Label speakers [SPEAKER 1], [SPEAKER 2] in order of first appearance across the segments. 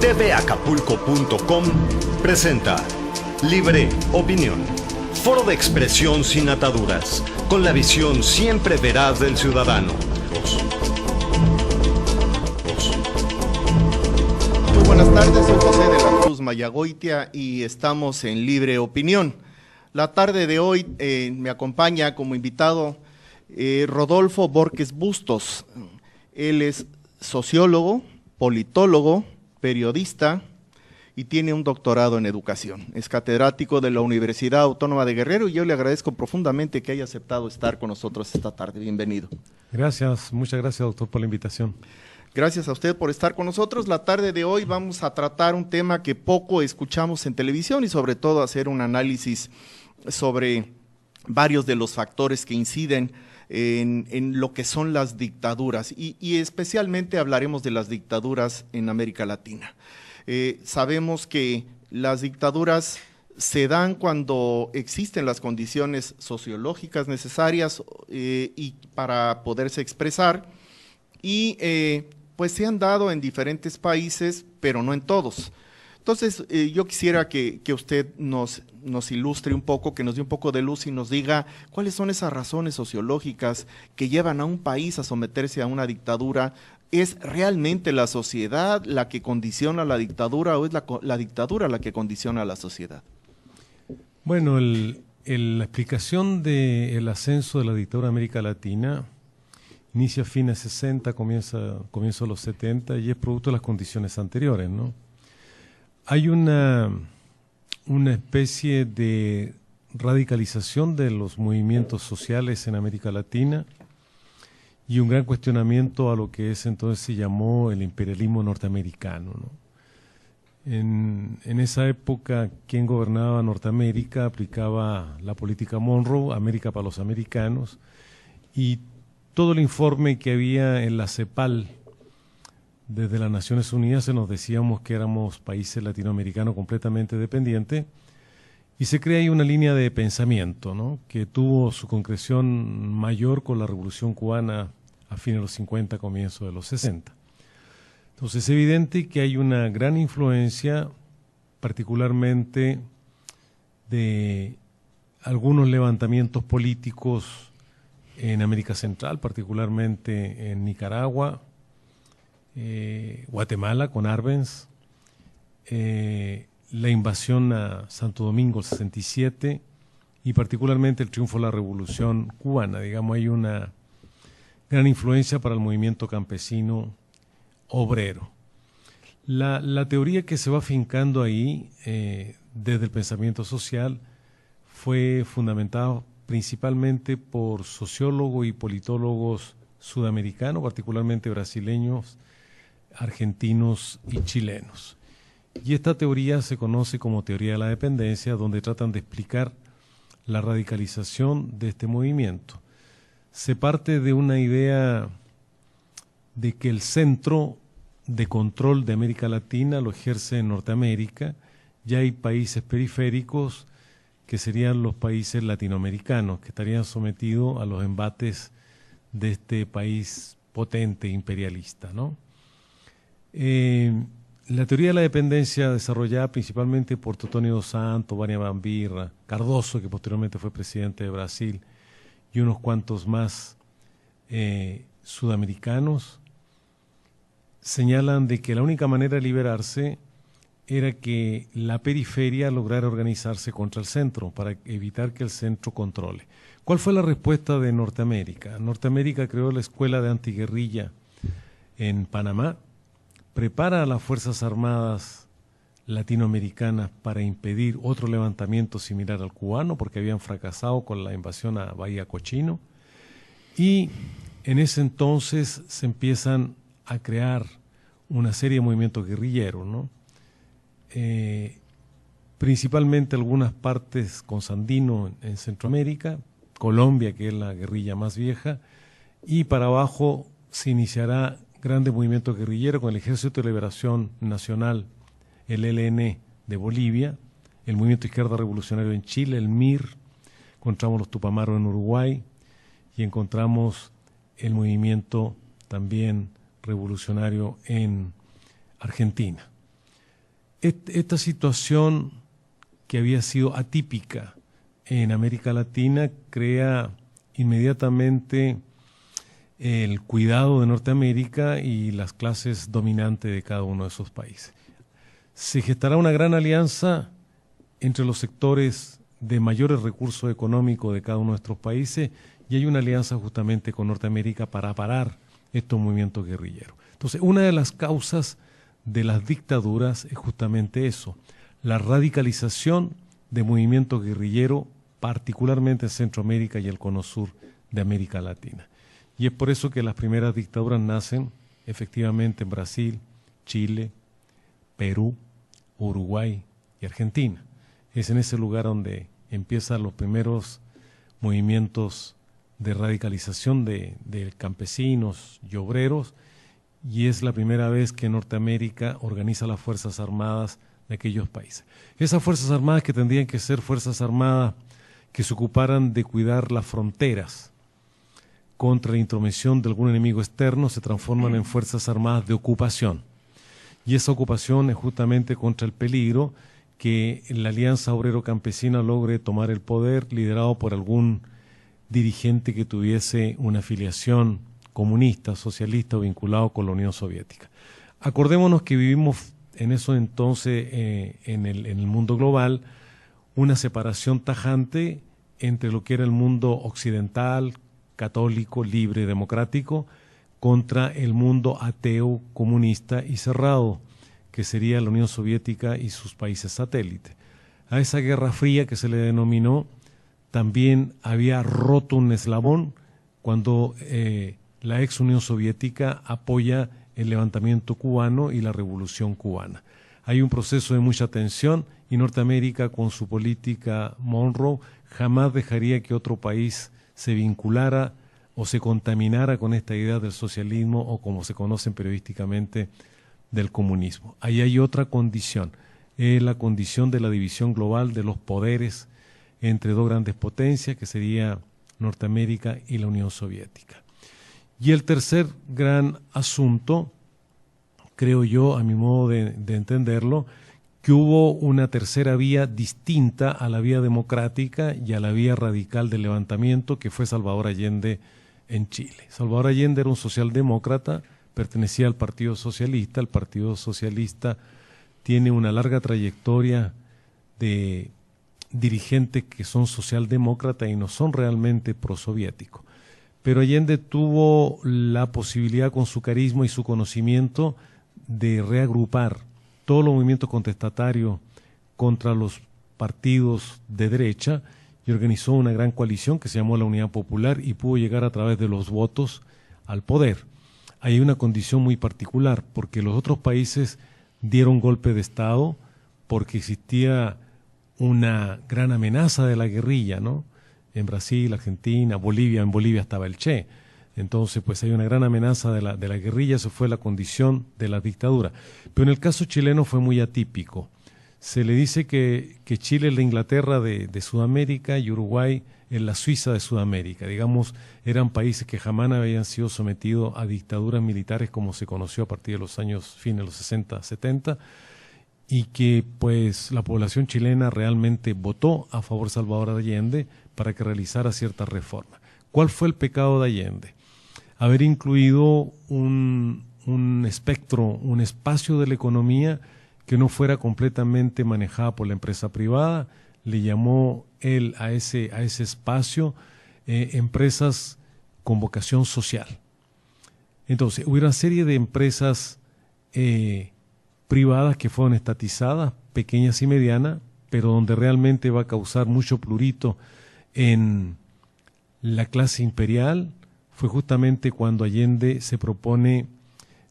[SPEAKER 1] tvacapulco.com presenta Libre Opinión, foro de expresión sin ataduras, con la visión siempre veraz del ciudadano.
[SPEAKER 2] Muy buenas tardes, soy José de la Cruz Mayagoitia y estamos en Libre Opinión. La tarde de hoy me acompaña como invitado Rodolfo Borges Bustos. Él es sociólogo, politólogo, periodista y tiene un doctorado en educación. Es catedrático de la Universidad Autónoma de Guerrero y yo le agradezco profundamente que haya aceptado estar con nosotros esta tarde. Bienvenido.
[SPEAKER 3] Gracias, muchas gracias, doctor, por la invitación.
[SPEAKER 2] Gracias a usted por estar con nosotros. La tarde de hoy vamos a tratar un tema que poco escuchamos en televisión y sobre todo hacer un análisis sobre varios de los factores que inciden en lo que son las dictaduras y especialmente hablaremos de las dictaduras en América Latina. Sabemos que las dictaduras se dan cuando existen las condiciones sociológicas necesarias y para poderse expresar y pues se han dado en diferentes países, pero no en todos. Entonces, yo quisiera que usted nos ilustre un poco, que nos dé un poco de luz y nos diga cuáles son esas razones sociológicas que llevan a un país a someterse a una dictadura. ¿Es realmente la sociedad la que condiciona la dictadura o es la dictadura la que condiciona a la sociedad?
[SPEAKER 3] Bueno, la explicación del ascenso de la dictadura en América Latina inicia a fines 60, comienzo a los 70 y es producto de las condiciones anteriores, ¿no? Hay una especie de radicalización de los movimientos sociales en América Latina y un gran cuestionamiento a lo que entonces se llamó el imperialismo norteamericano, ¿no? En esa época, quien gobernaba Norteamérica aplicaba la política Monroe, América para los americanos, y todo el informe que había en la CEPAL desde las Naciones Unidas se nos decíamos que éramos países latinoamericanos completamente dependientes y se crea ahí una línea de pensamiento, ¿no?, que tuvo su concreción mayor con la Revolución Cubana a fines de los 50, comienzo de los 60. Entonces es evidente que hay una gran influencia, particularmente de algunos levantamientos políticos en América Central, particularmente en Nicaragua, Guatemala con Arbenz, la invasión a Santo Domingo el 67 y particularmente el triunfo de la Revolución Cubana. Digamos, hay una gran influencia para el movimiento campesino obrero. La teoría que se va afincando ahí desde el pensamiento social fue fundamentada principalmente por sociólogos y politólogos sudamericanos, particularmente brasileños, argentinos y chilenos. Y esta teoría se conoce como teoría de la dependencia, donde tratan de explicar la radicalización de este movimiento. Se parte de una idea de que el centro de control de América Latina lo ejerce en Norteamérica, ya hay países periféricos que serían los países latinoamericanos, que estarían sometidos a los embates de este país potente imperialista, ¿no? La teoría de la dependencia desarrollada principalmente por Teotónio dos Santos, Vânia Bambirra, Cardoso, que posteriormente fue presidente de Brasil, y unos cuantos más sudamericanos, señalan de que la única manera de liberarse era que la periferia lograra organizarse contra el centro para evitar que el centro controle. ¿Cuál fue la respuesta de Norteamérica? Norteamérica creó la Escuela de Antiguerrilla en Panamá, prepara a las Fuerzas Armadas latinoamericanas para impedir otro levantamiento similar al cubano, porque habían fracasado con la invasión a Bahía Cochino, y en ese entonces se empiezan a crear una serie de movimientos guerrilleros, ¿no? Principalmente algunas partes con Sandino en Centroamérica, Colombia, que es la guerrilla más vieja, y para abajo se iniciará grandes movimientos guerrilleros con el Ejército de Liberación Nacional, el ELN de Bolivia, el Movimiento Izquierda Revolucionario en Chile, el MIR, encontramos los Tupamaros en Uruguay y encontramos el movimiento también revolucionario en Argentina. Esta situación que había sido atípica en América Latina crea inmediatamente el cuidado de Norteamérica y las clases dominantes de cada uno de esos países. Se gestará una gran alianza entre los sectores de mayores recursos económicos de cada uno de nuestros países y hay una alianza justamente con Norteamérica para parar estos movimientos guerrilleros. Entonces, una de las causas de las dictaduras es justamente eso, la radicalización de movimientos guerrilleros, particularmente en Centroamérica y el cono sur de América Latina. Y es por eso que las primeras dictaduras nacen efectivamente en Brasil, Chile, Perú, Uruguay y Argentina. Es en ese lugar donde empiezan los primeros movimientos de radicalización de campesinos y obreros, y es la primera vez que Norteamérica organiza las Fuerzas Armadas de aquellos países. Esas Fuerzas Armadas, que tendrían que ser Fuerzas Armadas que se ocuparan de cuidar las fronteras contra la intromisión de algún enemigo externo, se transforman en Fuerzas Armadas de ocupación. Y esa ocupación es justamente contra el peligro que la Alianza Obrero-Campesina logre tomar el poder, liderado por algún dirigente que tuviese una afiliación comunista, socialista o vinculado con la Unión Soviética. Acordémonos que vivimos en eso entonces, en el mundo global, una separación tajante entre lo que era el mundo occidental, católico, libre, democrático, contra el mundo ateo, comunista y cerrado, que sería la Unión Soviética y sus países satélites. A esa Guerra Fría que se le denominó, también había roto un eslabón cuando la ex Unión Soviética apoya el levantamiento cubano y la revolución cubana. Hay un proceso de mucha tensión y Norteamérica, con su política Monroe, jamás dejaría que otro país se vinculara o se contaminara con esta idea del socialismo o, como se conocen periodísticamente, del comunismo. Ahí hay otra condición, la condición de la división global de los poderes entre dos grandes potencias, que sería Norteamérica y la Unión Soviética. Y el tercer gran asunto, creo yo, a mi modo de entenderlo, que hubo una tercera vía distinta a la vía democrática y a la vía radical del levantamiento, que fue Salvador Allende en Chile. Salvador Allende era un socialdemócrata, pertenecía al Partido Socialista. El Partido Socialista tiene una larga trayectoria de dirigentes que son socialdemócratas y no son realmente prosoviéticos. Pero Allende tuvo la posibilidad, con su carisma y su conocimiento, de reagrupar todos los movimientos contestatarios contra los partidos de derecha y organizó una gran coalición que se llamó la Unidad Popular y pudo llegar a través de los votos al poder. Hay una condición muy particular, porque los otros países dieron golpe de Estado porque existía una gran amenaza de la guerrilla, ¿no? En Brasil, Argentina, Bolivia, en Bolivia estaba el Che. Entonces, pues hay una gran amenaza de la guerrilla, eso fue la condición de la dictadura. Pero en el caso chileno fue muy atípico. Se le dice que Chile es la Inglaterra de Sudamérica y Uruguay es la Suiza de Sudamérica. Digamos, eran países que jamás habían sido sometidos a dictaduras militares como se conoció a partir de los años fines de los 60, 70, y que pues la población chilena realmente votó a favor de Salvador Allende para que realizara ciertas reformas. ¿Cuál fue el pecado de Allende? Haber incluido un espectro, un espacio de la economía que no fuera completamente manejada por la empresa privada. Le llamó él a ese espacio empresas con vocación social. Entonces, hubo una serie de empresas privadas que fueron estatizadas, pequeñas y medianas, pero donde realmente va a causar mucho prurito en la clase imperial. Fue justamente cuando Allende se propone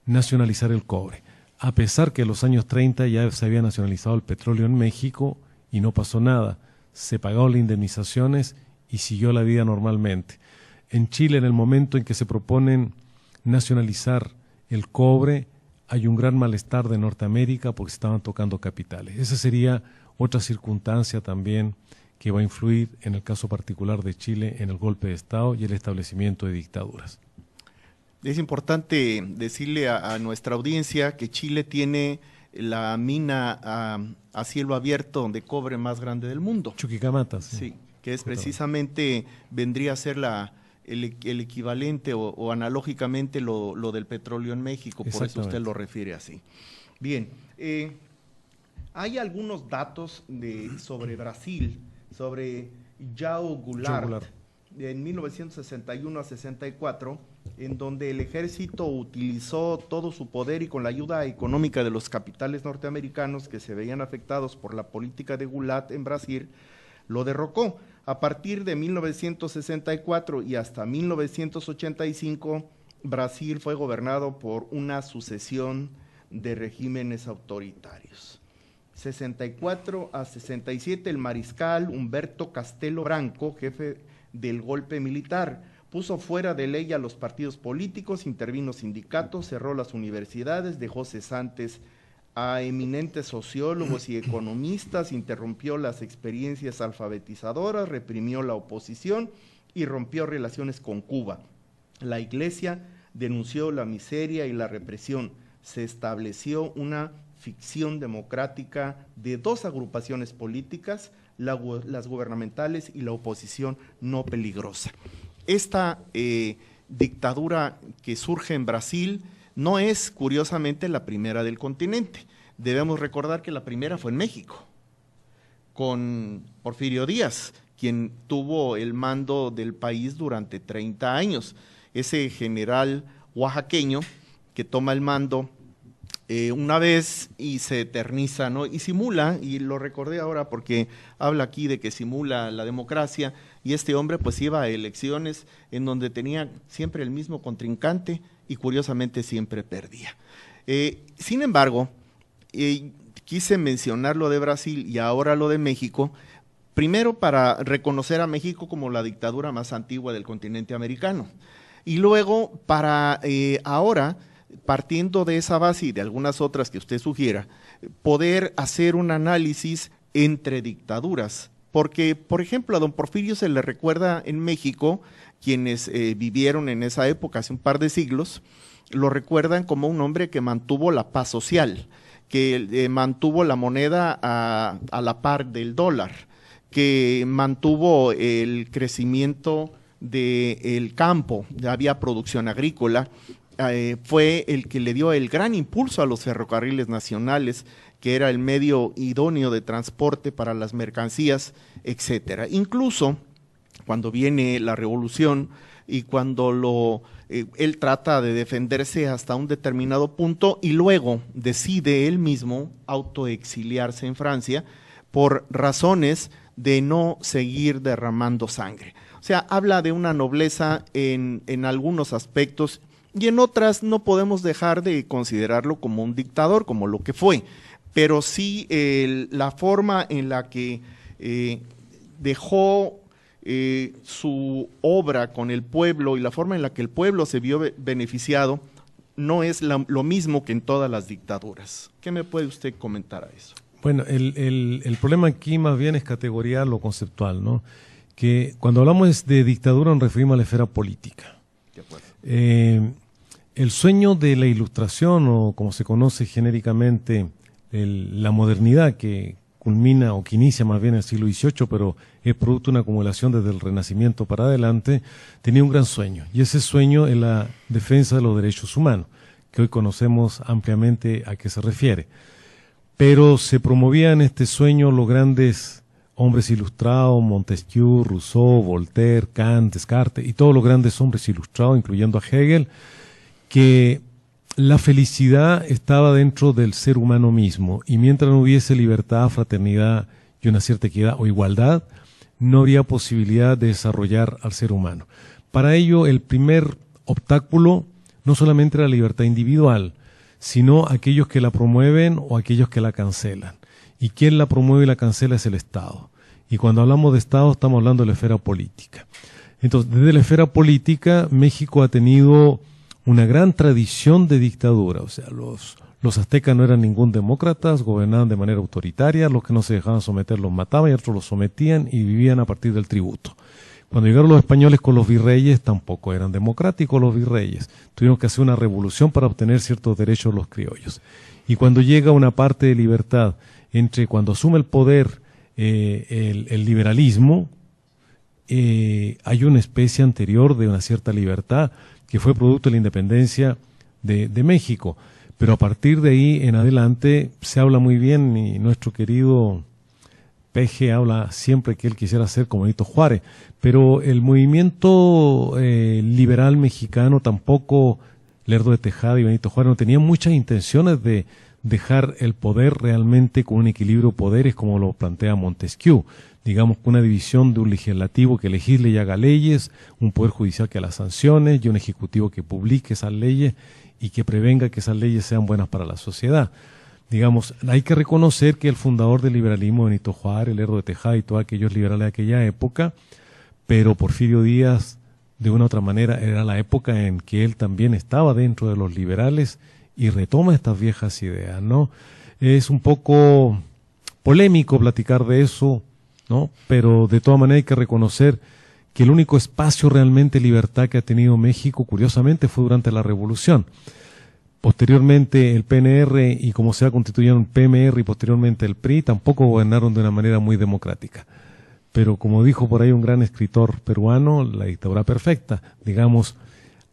[SPEAKER 3] nacionalizar el cobre. A pesar que en los años 30 ya se había nacionalizado el petróleo en México y no pasó nada, se pagaron las indemnizaciones y siguió la vida normalmente. En Chile, en el momento en que se proponen nacionalizar el cobre, hay un gran malestar de Norteamérica porque se estaban tocando capitales. Esa sería otra circunstancia también que va a influir, en el caso particular de Chile, en el golpe de Estado y el establecimiento de dictaduras. Es
[SPEAKER 2] importante decirle a nuestra audiencia que Chile tiene la mina a cielo abierto de cobre más grande del mundo.
[SPEAKER 3] Chuquicamata.
[SPEAKER 2] Sí, que es precisamente, vendría a ser el equivalente o analógicamente lo del petróleo en México, por eso usted lo refiere así. Bien, hay algunos datos sobre Brasil, sobre João Goulart, en 1961 a 64, en donde el ejército utilizó todo su poder y con la ayuda económica de los capitales norteamericanos que se veían afectados por la política de Goulart en Brasil, lo derrocó. A partir de 1964 y hasta 1985, Brasil fue gobernado por una sucesión de regímenes autoritarios. 64 a 67, el mariscal Humberto Castelo Branco, jefe del golpe militar, puso fuera de ley a los partidos políticos, intervino sindicatos, cerró las universidades, dejó cesantes a eminentes sociólogos y economistas, interrumpió las experiencias alfabetizadoras, reprimió la oposición y rompió relaciones con Cuba. La Iglesia denunció la miseria y la represión. Se estableció una ficción democrática de dos agrupaciones políticas, las gubernamentales y la oposición no peligrosa. Esta dictadura que surge en Brasil no es, curiosamente, la primera del continente. Debemos recordar que la primera fue en México, con Porfirio Díaz, quien tuvo el mando del país durante 30 años. Ese general oaxaqueño que toma el mando una vez y se eterniza, ¿no? Y simula, y lo recordé ahora porque habla aquí de que simula la democracia, y este hombre pues iba a elecciones en donde tenía siempre el mismo contrincante y curiosamente siempre perdía. Sin embargo, quise mencionar lo de Brasil y ahora lo de México, primero para reconocer a México como la dictadura más antigua del continente americano, y luego para ahora, partiendo de esa base y de algunas otras que usted sugiera, poder hacer un análisis entre dictaduras, porque, por ejemplo, a don Porfirio se le recuerda en México, quienes vivieron en esa época, hace un par de siglos, lo recuerdan como un hombre que mantuvo la paz social, que mantuvo la moneda a la par del dólar, que mantuvo el crecimiento del campo, había producción agrícola, fue el que le dio el gran impulso a los ferrocarriles nacionales, que era el medio idóneo de transporte para las mercancías, etcétera. Incluso cuando viene la revolución y cuando él trata de defenderse hasta un determinado punto y luego decide él mismo autoexiliarse en Francia por razones de no seguir derramando sangre. O sea, habla de una nobleza en algunos aspectos y en otras no podemos dejar de considerarlo como un dictador, como lo que fue, pero sí la forma en la que dejó su obra con el pueblo y la forma en la que el pueblo se vio beneficiado no es lo mismo que en todas las dictaduras. ¿Qué me puede usted comentar a eso?
[SPEAKER 3] Bueno, el problema aquí más bien es categorial o conceptual, ¿no? Que cuando hablamos de dictadura nos referimos a la esfera política.
[SPEAKER 2] De acuerdo.
[SPEAKER 3] El sueño de la ilustración, o como se conoce genéricamente, la modernidad que culmina o que inicia más bien en el siglo XVIII, pero es producto de una acumulación desde el Renacimiento para adelante, tenía un gran sueño, y ese sueño es la defensa de los derechos humanos, que hoy conocemos ampliamente a qué se refiere. Pero se promovían en este sueño los grandes hombres ilustrados, Montesquieu, Rousseau, Voltaire, Kant, Descartes, y todos los grandes hombres ilustrados, incluyendo a Hegel, que la felicidad estaba dentro del ser humano mismo, y mientras no hubiese libertad, fraternidad y una cierta equidad o igualdad, no habría posibilidad de desarrollar al ser humano. Para ello, el primer obstáculo no solamente era la libertad individual, sino aquellos que la promueven o aquellos que la cancelan. Y quien la promueve y la cancela es el Estado. Y cuando hablamos de Estado estamos hablando de la esfera política. Entonces, desde la esfera política, México ha tenido una gran tradición de dictadura. O sea, los aztecas no eran ningún demócratas, gobernaban de manera autoritaria, los que no se dejaban someter los mataban y otros los sometían y vivían a partir del tributo. Cuando llegaron los españoles con los virreyes, tampoco eran democráticos los virreyes. Tuvieron que hacer una revolución para obtener ciertos derechos los criollos. Y cuando llega una parte de libertad, entre cuando asume el poder el liberalismo, hay una especie anterior de una cierta libertad que fue producto de la independencia de México. Pero a partir de ahí en adelante se habla muy bien, y nuestro querido Peje habla siempre que él quisiera ser como Benito Juárez, pero el movimiento liberal mexicano tampoco, Lerdo de Tejada y Benito Juárez, no tenían muchas intenciones de dejar el poder realmente con un equilibrio de poderes como lo plantea Montesquieu, digamos, con una división de un legislativo que legisle y haga leyes, un poder judicial que las sancione y un ejecutivo que publique esas leyes y que prevenga que esas leyes sean buenas para la sociedad. Digamos, hay que reconocer que el fundador del liberalismo, Benito Juárez, Lerdo de Tejada y todos aquellos liberales de aquella época, pero Porfirio Díaz, de una u otra manera, era la época en que él también estaba dentro de los liberales y retoma estas viejas ideas, ¿no? Es un poco polémico platicar de eso, ¿no? Pero de todas maneras hay que reconocer que el único espacio realmente de libertad que ha tenido México, curiosamente, fue durante la Revolución. Posteriormente el PNR y como se ha constituido el PMR y posteriormente el PRI tampoco gobernaron de una manera muy democrática. Pero como dijo por ahí un gran escritor peruano, la dictadura perfecta, digamos,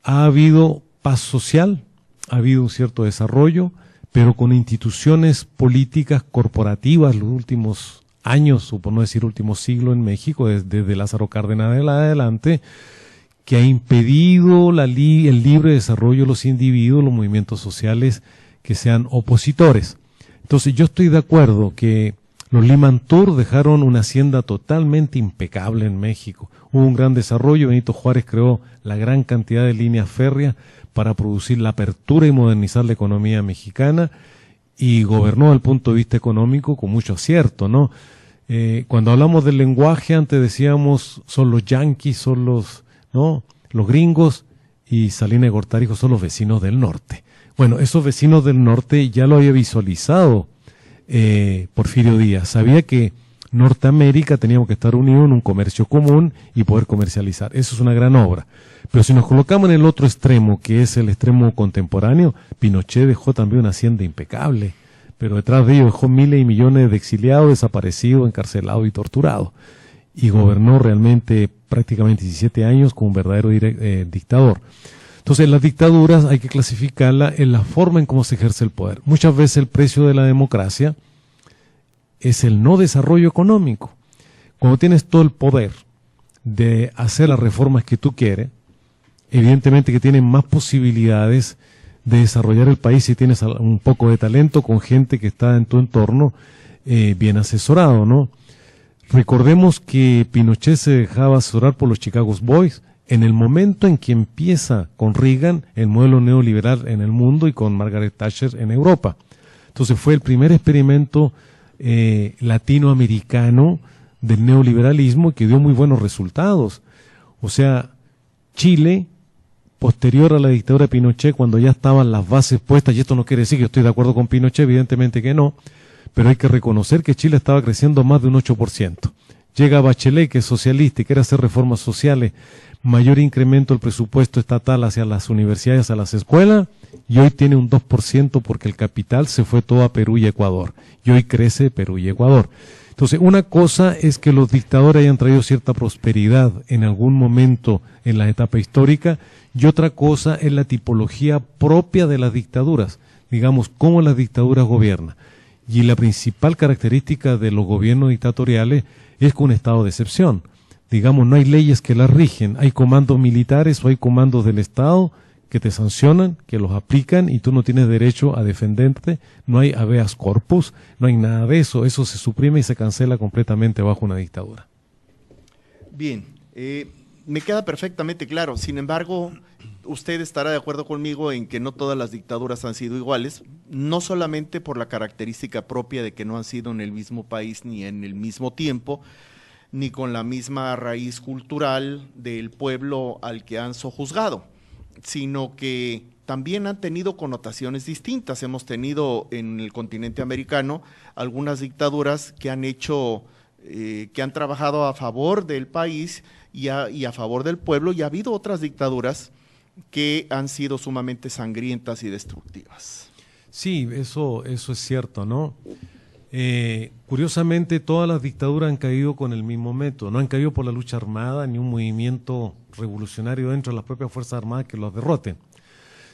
[SPEAKER 3] ha habido paz social, ha habido un cierto desarrollo, pero con instituciones políticas corporativas los últimos años, o por no decir último siglo en México, desde Lázaro Cárdenas en adelante, que ha impedido el libre desarrollo de los individuos, los movimientos sociales que sean opositores. Entonces yo estoy de acuerdo que los Limantur dejaron una hacienda totalmente impecable en México. Hubo un gran desarrollo, Benito Juárez creó la gran cantidad de líneas férreas para producir la apertura y modernizar la economía mexicana y gobernó desde el punto de vista económico con mucho acierto, ¿no? Cuando hablamos del lenguaje, antes decíamos son los yanquis, son los gringos, y Salinas de Gortari son los vecinos del norte. Bueno, esos vecinos del norte ya lo había visualizado Porfirio Díaz. Sabía que Norteamérica teníamos que estar unidos en un comercio común y poder comercializar. Eso es una gran obra. Pero si nos colocamos en el otro extremo, que es el extremo contemporáneo, Pinochet dejó también una hacienda impecable, pero detrás de ello dejó miles y millones de exiliados, desaparecidos, encarcelados y torturados. Y gobernó realmente prácticamente 17 años como un verdadero dictador. Entonces las dictaduras hay que clasificarlas en la forma en cómo se ejerce el poder. Muchas veces el precio de la democracia es el no desarrollo económico. Cuando tienes todo el poder de hacer las reformas que tú quieres, evidentemente que tienes más posibilidades de desarrollar el país si tienes un poco de talento con gente que está en tu entorno bien asesorado, ¿no? Recordemos que Pinochet se dejaba asesorar por los Chicago Boys en el momento en que empieza con Reagan el modelo neoliberal en el mundo y con Margaret Thatcher en Europa. Entonces fue el primer experimento latinoamericano del neoliberalismo que dio muy buenos resultados. O sea, Chile, posterior a la dictadura de Pinochet, cuando ya estaban las bases puestas, y esto no quiere decir que yo estoy de acuerdo con Pinochet, evidentemente que no, pero hay que reconocer que Chile estaba creciendo más de un 8%. Llega Bachelet, que es socialista y quiere hacer reformas sociales, mayor incremento del presupuesto estatal hacia las universidades, a las escuelas, y hoy tiene un 2% porque el capital se fue todo a Perú y Ecuador, y hoy crece Perú y Ecuador. Entonces, una cosa es que los dictadores hayan traído cierta prosperidad en algún momento en la etapa histórica, y otra cosa es la tipología propia de las dictaduras, digamos, cómo las dictaduras gobiernan. Y la principal característica de los gobiernos dictatoriales es que un estado de excepción. Digamos, no hay leyes que las rigen, hay comandos militares o hay comandos del Estado que te sancionan, que los aplican y tú no tienes derecho a defenderte, no hay habeas corpus, no hay nada de eso, eso se suprime y se cancela completamente bajo una dictadura.
[SPEAKER 2] Bien, me queda perfectamente claro, sin embargo, usted estará de acuerdo conmigo en que no todas las dictaduras han sido iguales, no solamente por la característica propia de que no han sido en el mismo país ni en el mismo tiempo, ni con la misma raíz cultural del pueblo al que han sojuzgado, sino que también han tenido connotaciones distintas. Hemos tenido en el continente americano algunas dictaduras que han hecho, que han trabajado a favor del país y a favor del pueblo, y ha habido otras dictaduras que han sido sumamente sangrientas y destructivas.
[SPEAKER 3] Sí, eso es cierto, ¿no? Curiosamente, todas las dictaduras han caído con el mismo método, no han caído por la lucha armada ni un movimiento revolucionario dentro de las propias Fuerzas Armadas que los derroten,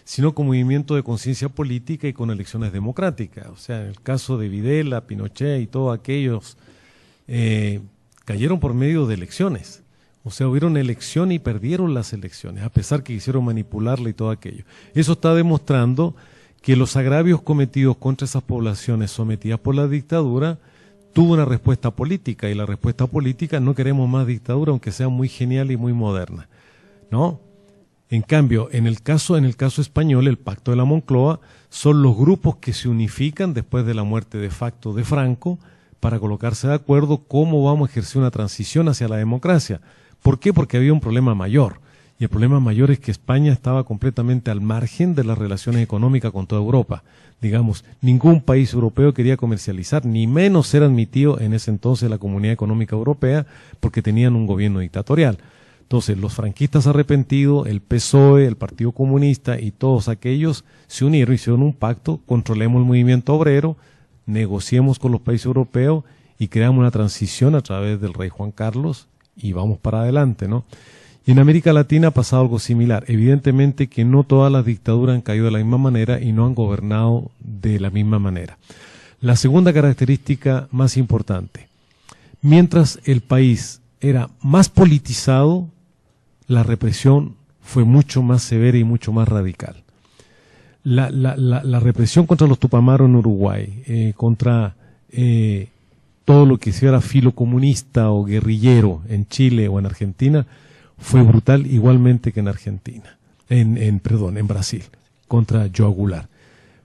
[SPEAKER 3] sino con movimiento de conciencia política y con elecciones democráticas. O sea, en el caso de Videla, Pinochet y todos aquellos, cayeron por medio de elecciones. O sea, hubieron elección y perdieron las elecciones, a pesar que quisieron manipularla y todo aquello. Eso está demostrando que los agravios cometidos contra esas poblaciones sometidas por la dictadura tuvo una respuesta política, y la respuesta política: no queremos más dictadura, aunque sea muy genial y muy moderna, ¿no? En cambio, en el caso español, el Pacto de la Moncloa son los grupos que se unifican después de la muerte de facto de Franco para colocarse de acuerdo cómo vamos a ejercer una transición hacia la democracia. ¿Por qué? Porque había un problema mayor. Y el problema mayor es que España estaba completamente al margen de las relaciones económicas con toda Europa. Digamos, ningún país europeo quería comercializar, ni menos ser admitido en ese entonces la Comunidad Económica Europea, porque tenían un gobierno dictatorial. Entonces, los franquistas arrepentidos, el PSOE, el Partido Comunista y todos aquellos se unieron, hicieron un pacto: controlemos el movimiento obrero, negociemos con los países europeos y creamos una transición a través del rey Juan Carlos y vamos para adelante, ¿no? Y en América Latina ha pasado algo similar. Evidentemente que no todas las dictaduras han caído de la misma manera y no han gobernado de la misma manera. La segunda característica más importante: mientras el país era más politizado, la represión fue mucho más severa y mucho más radical. La represión contra los Tupamaros en Uruguay, contra todo lo que sea filo comunista o guerrillero en Chile o en Argentina, fue brutal igualmente que en Argentina, en Brasil, contra João Goulart.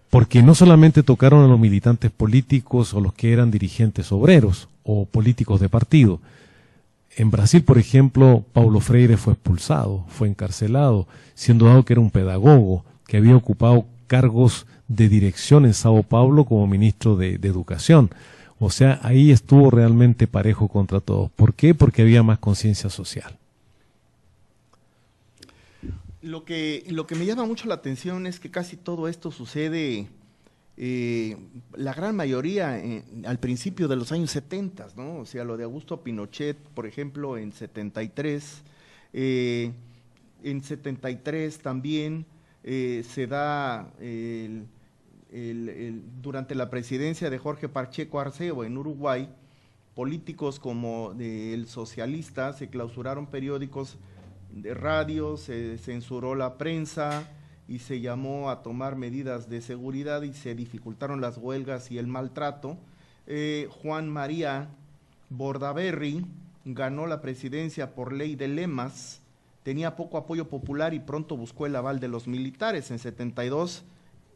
[SPEAKER 3] Porque no solamente tocaron a los militantes políticos o los que eran dirigentes obreros o políticos de partido. En Brasil, por ejemplo, Paulo Freire fue expulsado, fue encarcelado, siendo dado que era un pedagogo que había ocupado cargos de dirección en Sao Paulo como ministro de Educación. O sea, ahí estuvo realmente parejo contra todos. ¿Por qué? Porque había más conciencia social.
[SPEAKER 2] Lo que me llama mucho la atención es que casi todo esto sucede, la gran mayoría, al principio de los años 70, ¿no? O sea, lo de Augusto Pinochet, por ejemplo, en 73, en 73 también se da durante la presidencia de Jorge Pacheco Arceo en Uruguay, políticos como el socialista, se clausuraron periódicos de radio, se censuró la prensa y se llamó a tomar medidas de seguridad y se dificultaron las huelgas y el maltrato. Juan María Bordaberry ganó la presidencia por ley de lemas, tenía poco apoyo popular y pronto buscó el aval de los militares. En 72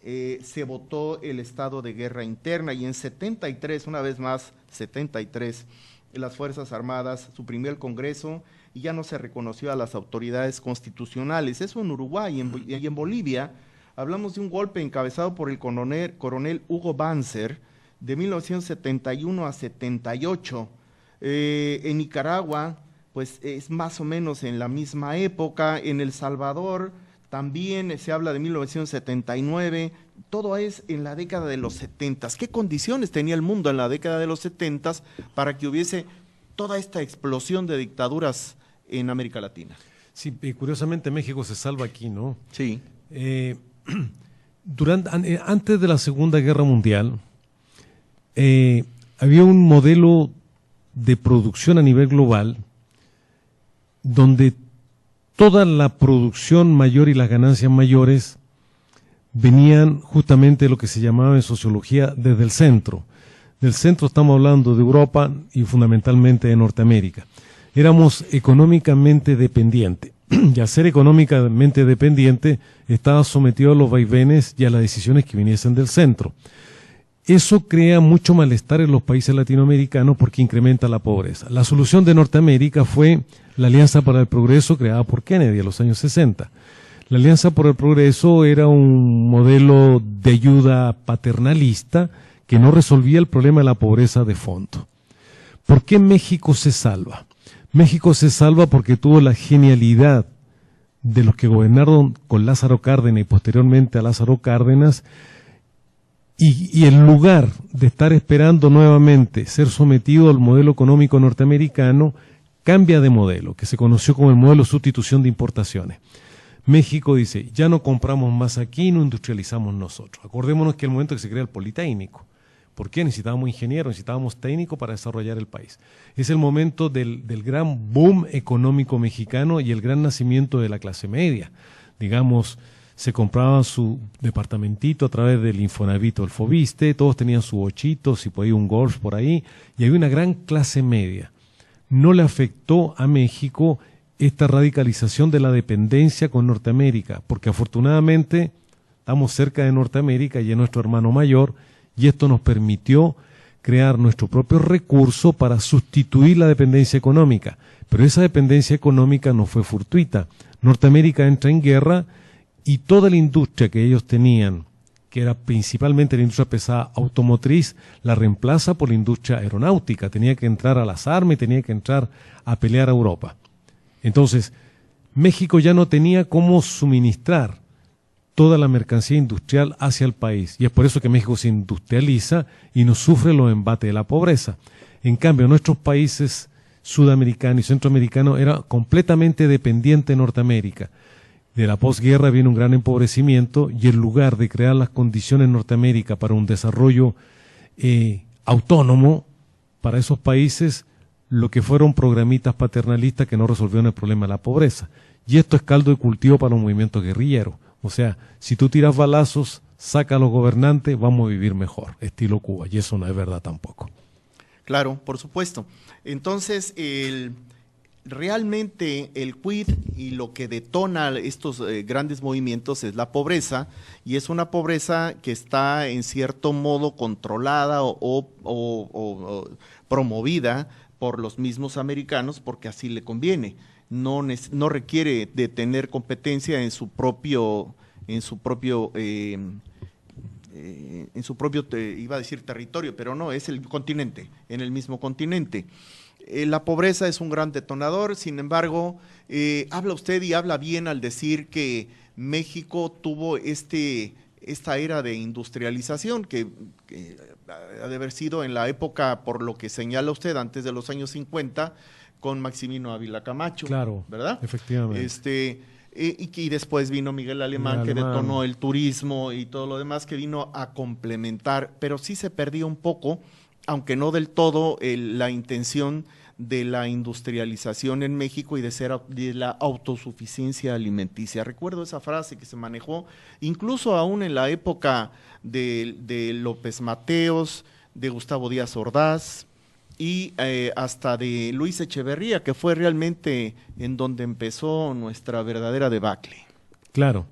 [SPEAKER 2] se votó el estado de guerra interna y en 73, una vez más, 73, las Fuerzas Armadas suprimió el Congreso y ya no se reconoció a las autoridades constitucionales. Eso en Uruguay y en Bolivia hablamos de un golpe encabezado por el coronel Hugo Banzer de 1971 a 78. En Nicaragua, pues es más o menos en la misma época. En El Salvador también se habla de 1979. Todo es en la década de los 70. ¿Qué condiciones tenía el mundo en la década de los 70 para que hubiese toda esta explosión de dictaduras en América Latina?
[SPEAKER 3] Sí, curiosamente México se salva aquí, ¿no?
[SPEAKER 2] Sí.
[SPEAKER 3] Antes de la Segunda Guerra Mundial, había un modelo de producción a nivel global donde toda la producción mayor y las ganancias mayores venían justamente de lo que se llamaba en sociología desde el centro. Del centro estamos hablando de Europa y fundamentalmente de Norteamérica. Éramos económicamente dependientes y al ser económicamente dependiente estaba sometido a los vaivenes y a las decisiones que viniesen del centro. Eso crea mucho malestar en los países latinoamericanos porque incrementa la pobreza. La solución de Norteamérica fue la Alianza para el Progreso creada por Kennedy en los años 60. La Alianza por el Progreso era un modelo de ayuda paternalista que no resolvía el problema de la pobreza de fondo. ¿Por qué México se salva? México se salva porque tuvo la genialidad de los que gobernaron con Lázaro Cárdenas y posteriormente a Lázaro Cárdenas, y en lugar de estar esperando nuevamente ser sometido al modelo económico norteamericano, cambia de modelo, que se conoció como el modelo de sustitución de importaciones. México dice, ya no compramos más aquí, no industrializamos nosotros. Acordémonos que el momento que se crea el Politécnico, ¿por qué? Necesitábamos ingenieros, necesitábamos técnicos para desarrollar el país. Es el momento del gran boom económico mexicano y el gran nacimiento de la clase media. Digamos, se compraban su departamentito a través del Infonavit o el Fobiste, todos tenían su ochito, si podía un Golf por ahí, y había una gran clase media. No le afectó a México esta radicalización de la dependencia con Norteamérica, porque afortunadamente estamos cerca de Norteamérica y es nuestro hermano mayor, y esto nos permitió crear nuestro propio recurso para sustituir la dependencia económica. Pero esa dependencia económica no fue fortuita. Norteamérica entra en guerra y toda la industria que ellos tenían, que era principalmente la industria pesada automotriz, la reemplaza por la industria aeronáutica. Tenía que entrar a las armas y tenía que entrar a pelear a Europa. Entonces, México ya no tenía cómo suministrar toda la mercancía industrial hacia el país. Y es por eso que México se industrializa y no sufre los embates de la pobreza. En cambio, nuestros países sudamericanos y centroamericanos eran completamente dependientes de Norteamérica. De la posguerra viene un gran empobrecimiento y en lugar de crear las condiciones en Norteamérica para un desarrollo autónomo para esos países, lo que fueron programitas paternalistas que no resolvieron el problema de la pobreza. Y esto es caldo de cultivo para los movimientos guerrilleros. O sea, si tú tiras balazos, saca a los gobernantes, vamos a vivir mejor, estilo Cuba. Y eso no es verdad tampoco.
[SPEAKER 2] Claro, por supuesto. Entonces, realmente el quid y lo que detona estos grandes movimientos es la pobreza, y es una pobreza que está en cierto modo controlada o promovida por los mismos americanos porque así le conviene. No requiere de tener competencia en su propio iba a decir territorio, pero no, es el continente, en el mismo continente. La pobreza es un gran detonador. Sin embargo, habla usted y habla bien al decir que México tuvo esta era de industrialización que ha de haber sido en la época, por lo que señala usted, antes de los años 50, con Maximino Ávila Camacho.
[SPEAKER 3] Claro,
[SPEAKER 2] ¿verdad?
[SPEAKER 3] Efectivamente.
[SPEAKER 2] Y después vino Miguel Alemán, que detonó el turismo y todo lo demás, que vino a complementar, pero sí se perdía un poco, aunque no del todo, la intención de la industrialización en México y de la autosuficiencia alimenticia. Recuerdo esa frase que se manejó incluso aún en la época de López Mateos, de Gustavo Díaz Ordaz y hasta de Luis Echeverría, que fue realmente en donde empezó nuestra verdadera debacle.
[SPEAKER 3] Claro.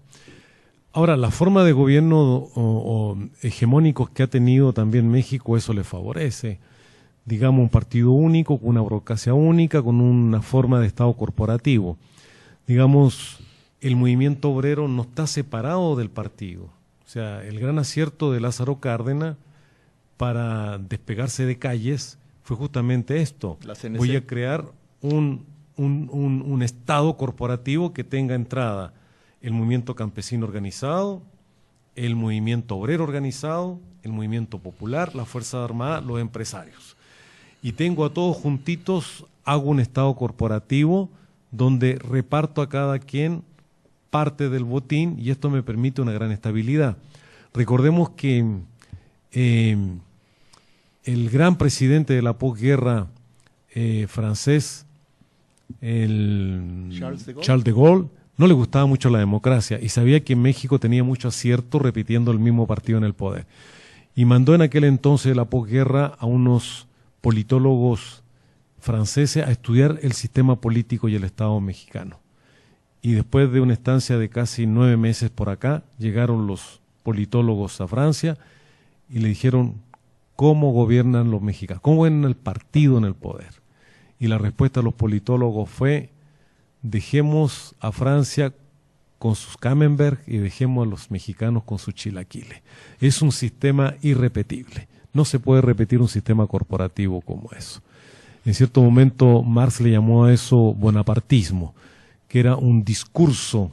[SPEAKER 3] Ahora, la forma de gobierno o hegemónicos que ha tenido también México, eso le favorece. Digamos, un partido único, con una burocracia única, con una forma de Estado corporativo. Digamos, el movimiento obrero no está separado del partido. O sea, el gran acierto de Lázaro Cárdenas para despegarse de Calles fue justamente esto. Voy a crear un Estado corporativo que tenga entrada el movimiento campesino organizado, el movimiento obrero organizado, el movimiento popular, la Fuerza Armada, los empresarios. Y tengo a todos juntitos, hago un Estado corporativo donde reparto a cada quien parte del botín y esto me permite una gran estabilidad. Recordemos que el gran presidente de la posguerra francés, Charles de Gaulle, no le gustaba mucho la democracia y sabía que en México tenía mucho acierto repitiendo el mismo partido en el poder. Y mandó en aquel entonces de la posguerra a unos politólogos franceses a estudiar el sistema político y el Estado mexicano. Y después de una estancia de casi 9 meses por acá, llegaron los politólogos a Francia y le dijeron cómo gobiernan los mexicanos, cómo gobiernan el partido en el poder. Y la respuesta de los politólogos fue: dejemos a Francia con sus Camembert y dejemos a los mexicanos con sus chilaquiles. Es un sistema irrepetible. No se puede repetir un sistema corporativo como eso. En cierto momento Marx le llamó a eso bonapartismo, que era un discurso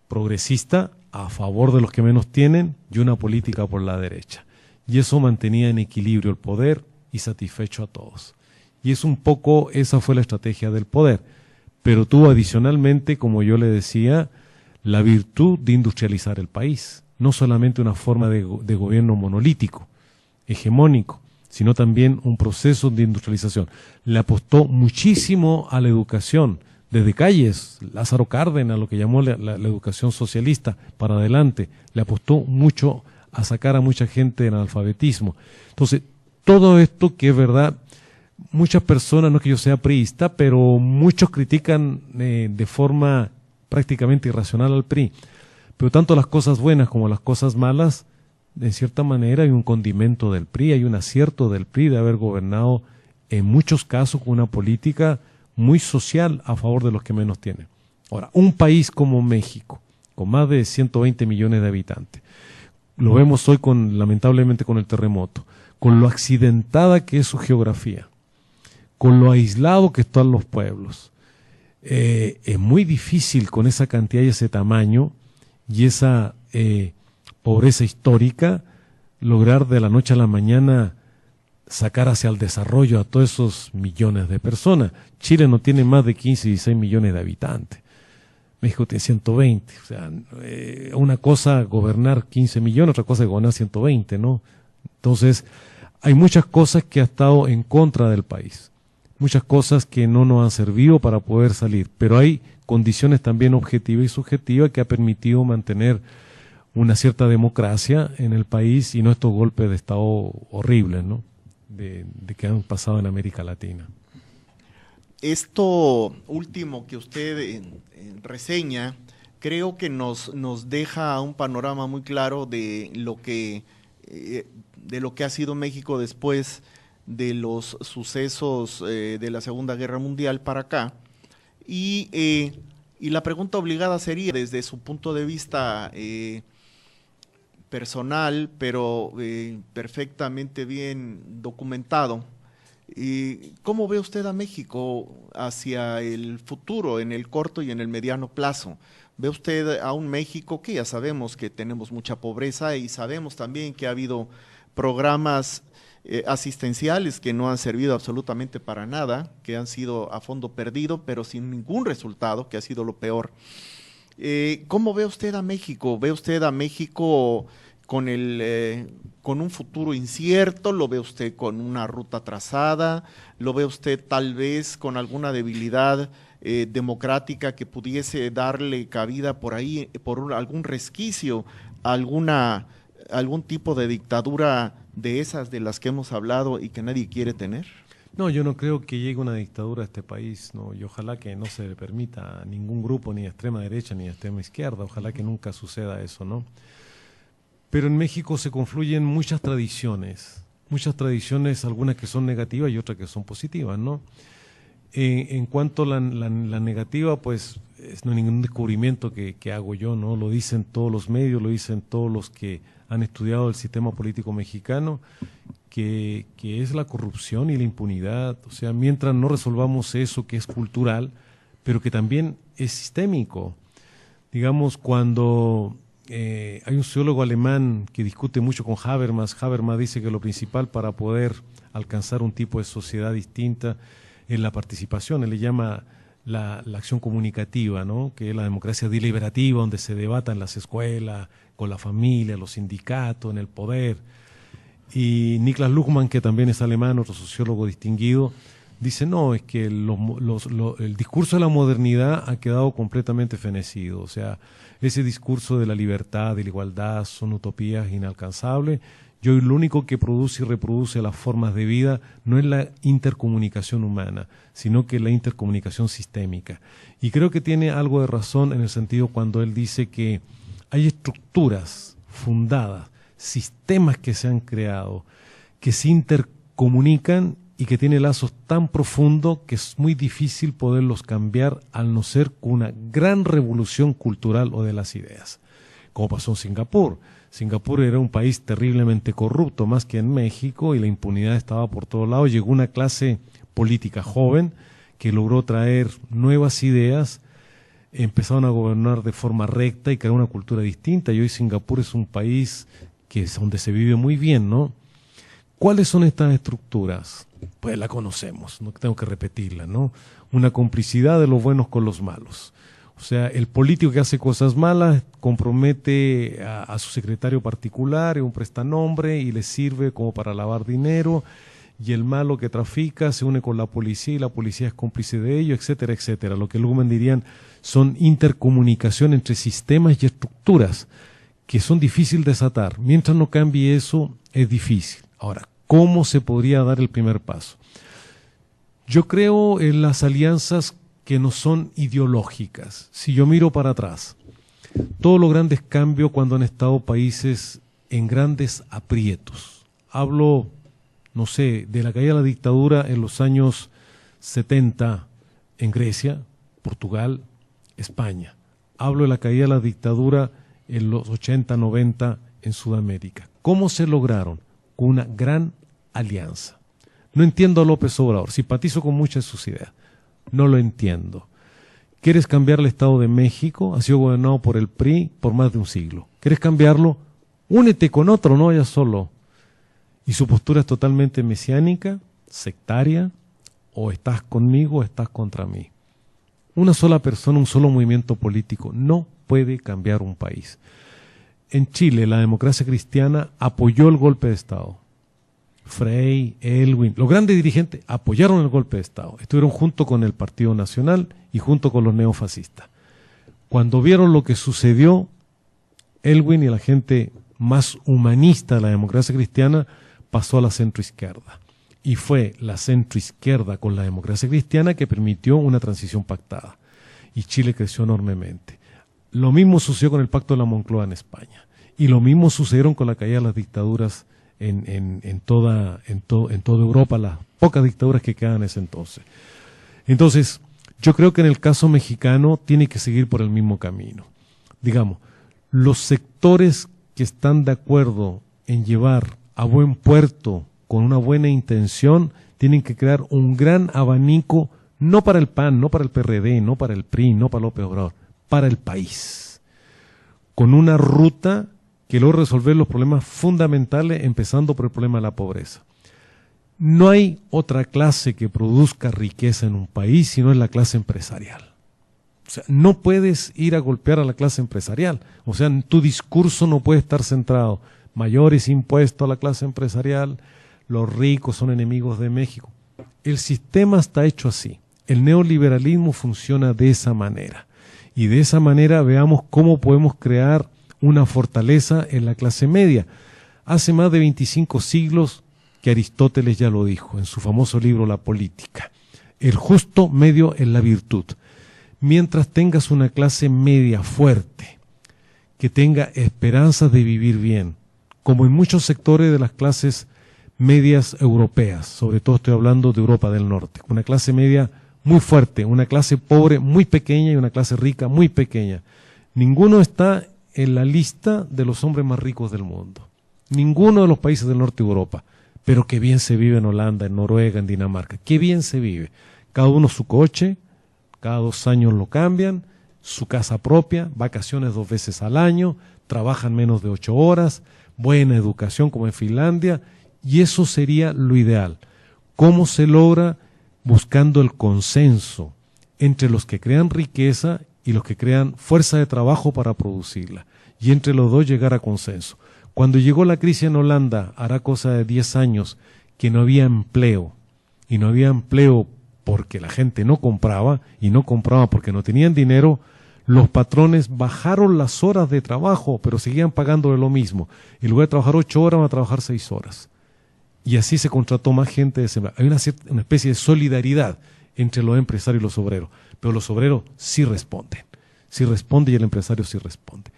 [SPEAKER 3] progresista a favor de los que menos tienen y una política por la derecha. Y eso mantenía en equilibrio el poder y satisfecho a todos. Y es un poco, esa fue la estrategia del poder. Pero tuvo adicionalmente, como yo le decía, la virtud de industrializar el país. No solamente una forma de gobierno monolítico, hegemónico, sino también un proceso de industrialización. Le apostó muchísimo a la educación, desde Calles, Lázaro Cárdenas, lo que llamó la educación socialista, para adelante. Le apostó mucho a sacar a mucha gente del analfabetismo. Entonces, todo esto que es verdad, muchas personas, no es que yo sea priista, pero muchos critican de forma prácticamente irracional al PRI. Pero tanto las cosas buenas como las cosas malas, en cierta manera hay un condimento del PRI, hay un acierto del PRI de haber gobernado en muchos casos con una política muy social a favor de los que menos tienen. Ahora, un país como México, con más de 120 millones de habitantes, lo vemos hoy lamentablemente con el terremoto, con lo accidentada que es su geografía, con lo aislado que están los pueblos. Es muy difícil con esa cantidad y ese tamaño y esa pobreza histórica lograr de la noche a la mañana sacar hacia el desarrollo a todos esos millones de personas. Chile no tiene más de 15 y 16 millones de habitantes. México tiene 120. O sea, una cosa gobernar 15 millones, otra cosa es gobernar 120, ¿no? Entonces, hay muchas cosas que ha estado en contra del país. Muchas cosas que no nos han servido para poder salir. Pero hay condiciones también objetivas y subjetivas que ha permitido mantener una cierta democracia en el país y no estos golpes de Estado horribles, ¿no? de que han pasado en América Latina.
[SPEAKER 2] Esto último que usted reseña, creo que nos deja un panorama muy claro de lo que ha sido México después de los sucesos de la Segunda Guerra Mundial para acá. Y la pregunta obligada sería, desde su punto de vista personal, pero perfectamente bien documentado, ¿cómo ve usted a México hacia el futuro, en el corto y en el mediano plazo? ¿Ve usted a un México que ya sabemos que tenemos mucha pobreza y sabemos también que ha habido programas asistenciales que no han servido absolutamente para nada, que han sido a fondo perdido, pero sin ningún resultado, que ha sido lo peor? ¿Cómo ve usted a México? ¿Ve usted a México con un futuro incierto? ¿Lo ve usted con una ruta trazada? ¿Lo ve usted tal vez con alguna debilidad democrática que pudiese darle cabida por ahí, por algún resquicio, algún tipo de dictadura de esas de las que hemos hablado y que nadie quiere tener?
[SPEAKER 3] No, yo no creo que llegue una dictadura a este país, no, y ojalá que no se le permita a ningún grupo, ni de extrema derecha ni de extrema izquierda, ojalá que nunca suceda eso, ¿no? Pero en México se confluyen muchas tradiciones, algunas que son negativas y otras que son positivas, ¿no? En cuanto a la negativa, pues no hay ningún descubrimiento que hago yo, ¿no? Lo dicen todos los medios, lo dicen todos los que han estudiado el sistema político mexicano, que es la corrupción y la impunidad. O sea, mientras no resolvamos eso que es cultural, pero que también es sistémico. Digamos, cuando hay un sociólogo alemán que discute mucho con Habermas dice que lo principal para poder alcanzar un tipo de sociedad distinta es la participación. Él le llama la acción comunicativa, ¿no? Que es la democracia deliberativa, donde se debata en las escuelas, con la familia, los sindicatos, en el poder. Y Niklas Luhmann, que también es alemán, otro sociólogo distinguido, dice, no, es que el discurso de la modernidad ha quedado completamente fenecido. O sea, ese discurso de la libertad, de la igualdad, son utopías inalcanzables. Y hoy lo único que produce y reproduce las formas de vida no es la intercomunicación humana, sino que la intercomunicación sistémica. Y creo que tiene algo de razón en el sentido cuando él dice que hay estructuras fundadas, sistemas que se han creado, que se intercomunican y que tienen lazos tan profundos que es muy difícil poderlos cambiar al no ser con una gran revolución cultural o de las ideas, como pasó en Singapur. Singapur era un país terriblemente corrupto, más que en México, y la impunidad estaba por todos lados. Llegó una clase política joven que logró traer nuevas ideas, empezaron a gobernar de forma recta y crear una cultura distinta, y hoy Singapur es un país que es donde se vive muy bien, ¿no? ¿Cuáles son estas estructuras? Pues la conocemos, no tengo que repetirla, ¿no? Una complicidad de los buenos con los malos. O sea, el político que hace cosas malas compromete a su secretario particular, un prestanombre, y le sirve como para lavar dinero, y el malo que trafica se une con la policía y la policía es cómplice de ello, etcétera, etcétera. Lo que Luhmann dirían son intercomunicación entre sistemas y estructuras que son difíciles de desatar. Mientras no cambie eso, es difícil. Ahora, ¿cómo se podría dar el primer paso? Yo creo en las alianzas que no son ideológicas. Si yo miro para atrás, todos los grandes cambios cuando han estado países en grandes aprietos. Hablo, no sé, de la caída de la dictadura en los años 70 en Grecia, Portugal, España. Hablo de la caída de la dictadura en los 80, 90 en Sudamérica. ¿Cómo se lograron? Con una gran alianza. No entiendo a López Obrador, simpatizo con muchas de sus ideas, no lo entiendo. ¿Quieres cambiar el Estado de México? Ha sido gobernado por el PRI por más de un siglo. ¿Quieres cambiarlo? Únete con otro, no vayas solo. Y su postura es totalmente mesiánica, sectaria, o estás conmigo o estás contra mí. Una sola persona, un solo movimiento político no puede cambiar un país. En Chile, la democracia cristiana apoyó el golpe de Estado. Frei, Elwin, los grandes dirigentes apoyaron el golpe de Estado. Estuvieron junto con el Partido Nacional y junto con los neofascistas. Cuando vieron lo que sucedió, Elwin y la gente más humanista de la democracia cristiana pasó a la centroizquierda. Y fue la centroizquierda con la democracia cristiana que permitió una transición pactada. Y Chile creció enormemente. Lo mismo sucedió con el Pacto de la Moncloa en España. Y lo mismo sucedieron con la caída de las dictaduras en toda Europa, las pocas dictaduras que quedan en ese entonces. Entonces, yo creo que en el caso mexicano tiene que seguir por el mismo camino. Digamos, los sectores que están de acuerdo en llevar a buen puerto con una buena intención tienen que crear un gran abanico, no para el PAN, no para el PRD, no para el PRI, no para López Obrador, para el país, con una ruta que logre resolver los problemas fundamentales, empezando por el problema de la pobreza. No hay otra clase que produzca riqueza en un país si no es la clase empresarial. O sea, no puedes ir a golpear a la clase empresarial. O sea, tu discurso no puede estar centrado. Mayores impuestos a la clase empresarial, los ricos son enemigos de México. El sistema está hecho así. El neoliberalismo funciona de esa manera. Y de esa manera veamos cómo podemos crear una fortaleza en la clase media. Hace más de 25 siglos que Aristóteles ya lo dijo en su famoso libro La Política. El justo medio es la virtud. Mientras tengas una clase media fuerte, que tenga esperanzas de vivir bien, como en muchos sectores de las clases medias europeas, sobre todo estoy hablando de Europa del Norte, una clase media muy fuerte, una clase pobre muy pequeña y una clase rica muy pequeña. Ninguno está en la lista de los hombres más ricos del mundo. Ninguno de los países del norte de Europa. Pero qué bien se vive en Holanda, en Noruega, en Dinamarca. Qué bien se vive. Cada uno su coche, cada 2 años lo cambian, su casa propia, vacaciones 2 veces al año, trabajan menos de 8 horas, buena educación como en Finlandia, y eso sería lo ideal. ¿Cómo se logra? Buscando el consenso entre los que crean riqueza y los que crean fuerza de trabajo para producirla, y entre los dos llegar a consenso. Cuando llegó la crisis en Holanda, hará cosa de 10 años, que no había empleo, y no había empleo porque la gente no compraba, y no compraba porque no tenían dinero, los patrones bajaron las horas de trabajo, pero seguían pagándole lo mismo. En lugar de trabajar 8 horas, van a trabajar 6 horas. Y así se contrató más gente. Hay una especie de solidaridad entre los empresarios y los obreros, pero los obreros sí responden y el empresario sí responde.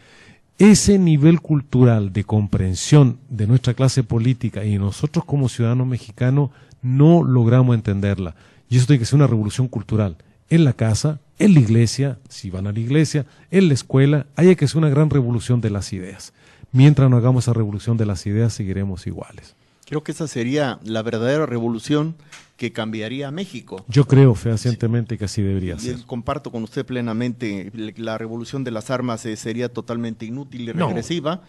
[SPEAKER 3] Ese nivel cultural de comprensión de nuestra clase política y nosotros como ciudadanos mexicanos no logramos entenderla. Y eso tiene que ser una revolución cultural. En la casa, en la iglesia, si van a la iglesia, en la escuela, hay que hacer una gran revolución de las ideas. Mientras no hagamos esa revolución de las ideas, seguiremos iguales.
[SPEAKER 2] Creo que esa sería la verdadera revolución que cambiaría a México.
[SPEAKER 3] Yo creo fehacientemente que así debería ser.
[SPEAKER 2] Y comparto con usted plenamente, la revolución de las armas sería totalmente inútil y regresiva,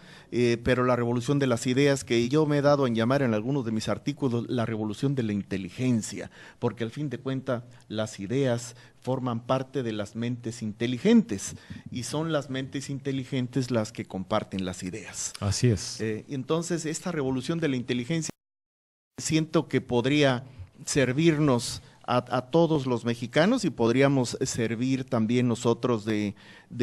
[SPEAKER 2] pero la revolución de las ideas, que yo me he dado en llamar en algunos de mis artículos la revolución de la inteligencia, porque al fin de cuentas las ideas forman parte de las mentes inteligentes y son las mentes inteligentes las que comparten las ideas.
[SPEAKER 3] Así es.
[SPEAKER 2] Entonces, esta revolución de la inteligencia siento que podría servirnos a todos los mexicanos y podríamos servir también nosotros de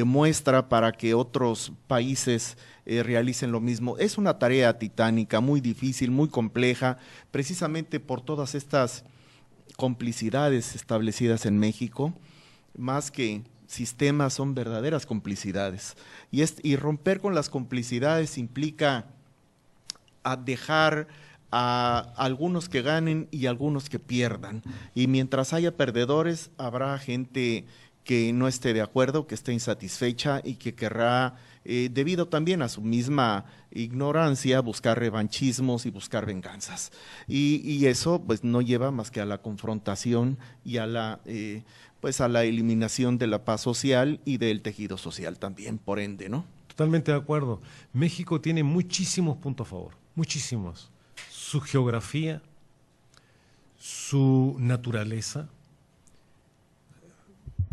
[SPEAKER 2] muestra para que otros países realicen lo mismo. Es una tarea titánica, muy difícil, muy compleja, precisamente por todas estas complicidades establecidas en México, más que sistemas son verdaderas complicidades. Y romper con las complicidades implica dejar a algunos que ganen y algunos que pierdan. Y mientras haya perdedores, habrá gente que no esté de acuerdo, que esté insatisfecha y que querrá, debido también a su misma ignorancia, buscar revanchismos y buscar venganzas. Y eso pues no lleva más que a la confrontación y a la eliminación de la paz social y del tejido social también, por ende, ¿no?
[SPEAKER 3] Totalmente de acuerdo. México tiene muchísimos puntos a favor, muchísimos. Su geografía, su naturaleza.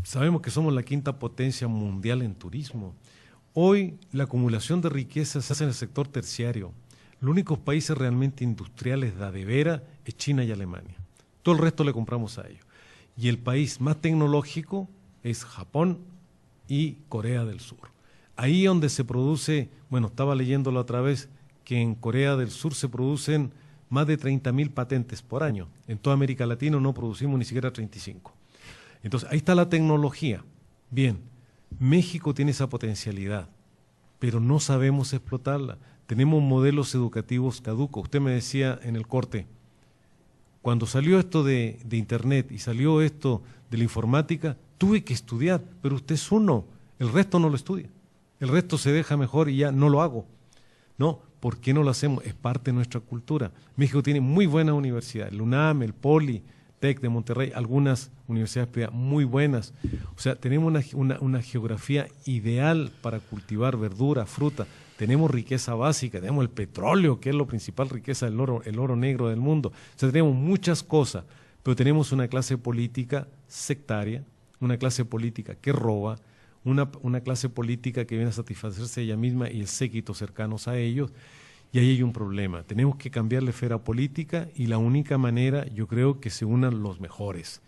[SPEAKER 3] Sabemos que somos la quinta potencia mundial en turismo. Hoy la acumulación de riquezas se hace en el sector terciario. Los únicos países realmente industriales de veras es China y Alemania. Todo el resto le compramos a ellos. Y el país más tecnológico es Japón y Corea del Sur. Ahí donde se produce, bueno, estaba leyendo la otra vez, que en Corea del Sur se producen más de 30.000 patentes por año. En toda América Latina no producimos ni siquiera 35. Entonces, ahí está la tecnología. Bien, México tiene esa potencialidad, pero no sabemos explotarla. Tenemos modelos educativos caducos. Usted me decía en el corte, cuando salió esto de Internet y salió esto de la informática, tuve que estudiar, pero usted es uno, el resto no lo estudia. El resto se deja mejor y ya no lo hago. No, ¿por qué no lo hacemos? Es parte de nuestra cultura. México tiene muy buenas universidades, el UNAM, el Poli, TEC de Monterrey, algunas universidades privadas muy buenas. O sea, tenemos una geografía ideal para cultivar verdura, fruta. Tenemos riqueza básica, tenemos el petróleo, que es la principal riqueza del oro, el oro negro del mundo. O sea, tenemos muchas cosas, pero tenemos una clase política sectaria, una clase política que roba, una clase política que viene a satisfacerse ella misma y el séquito cercanos a ellos, y ahí hay un problema. Tenemos que cambiar la esfera política y la única manera, yo creo, que se unan los mejores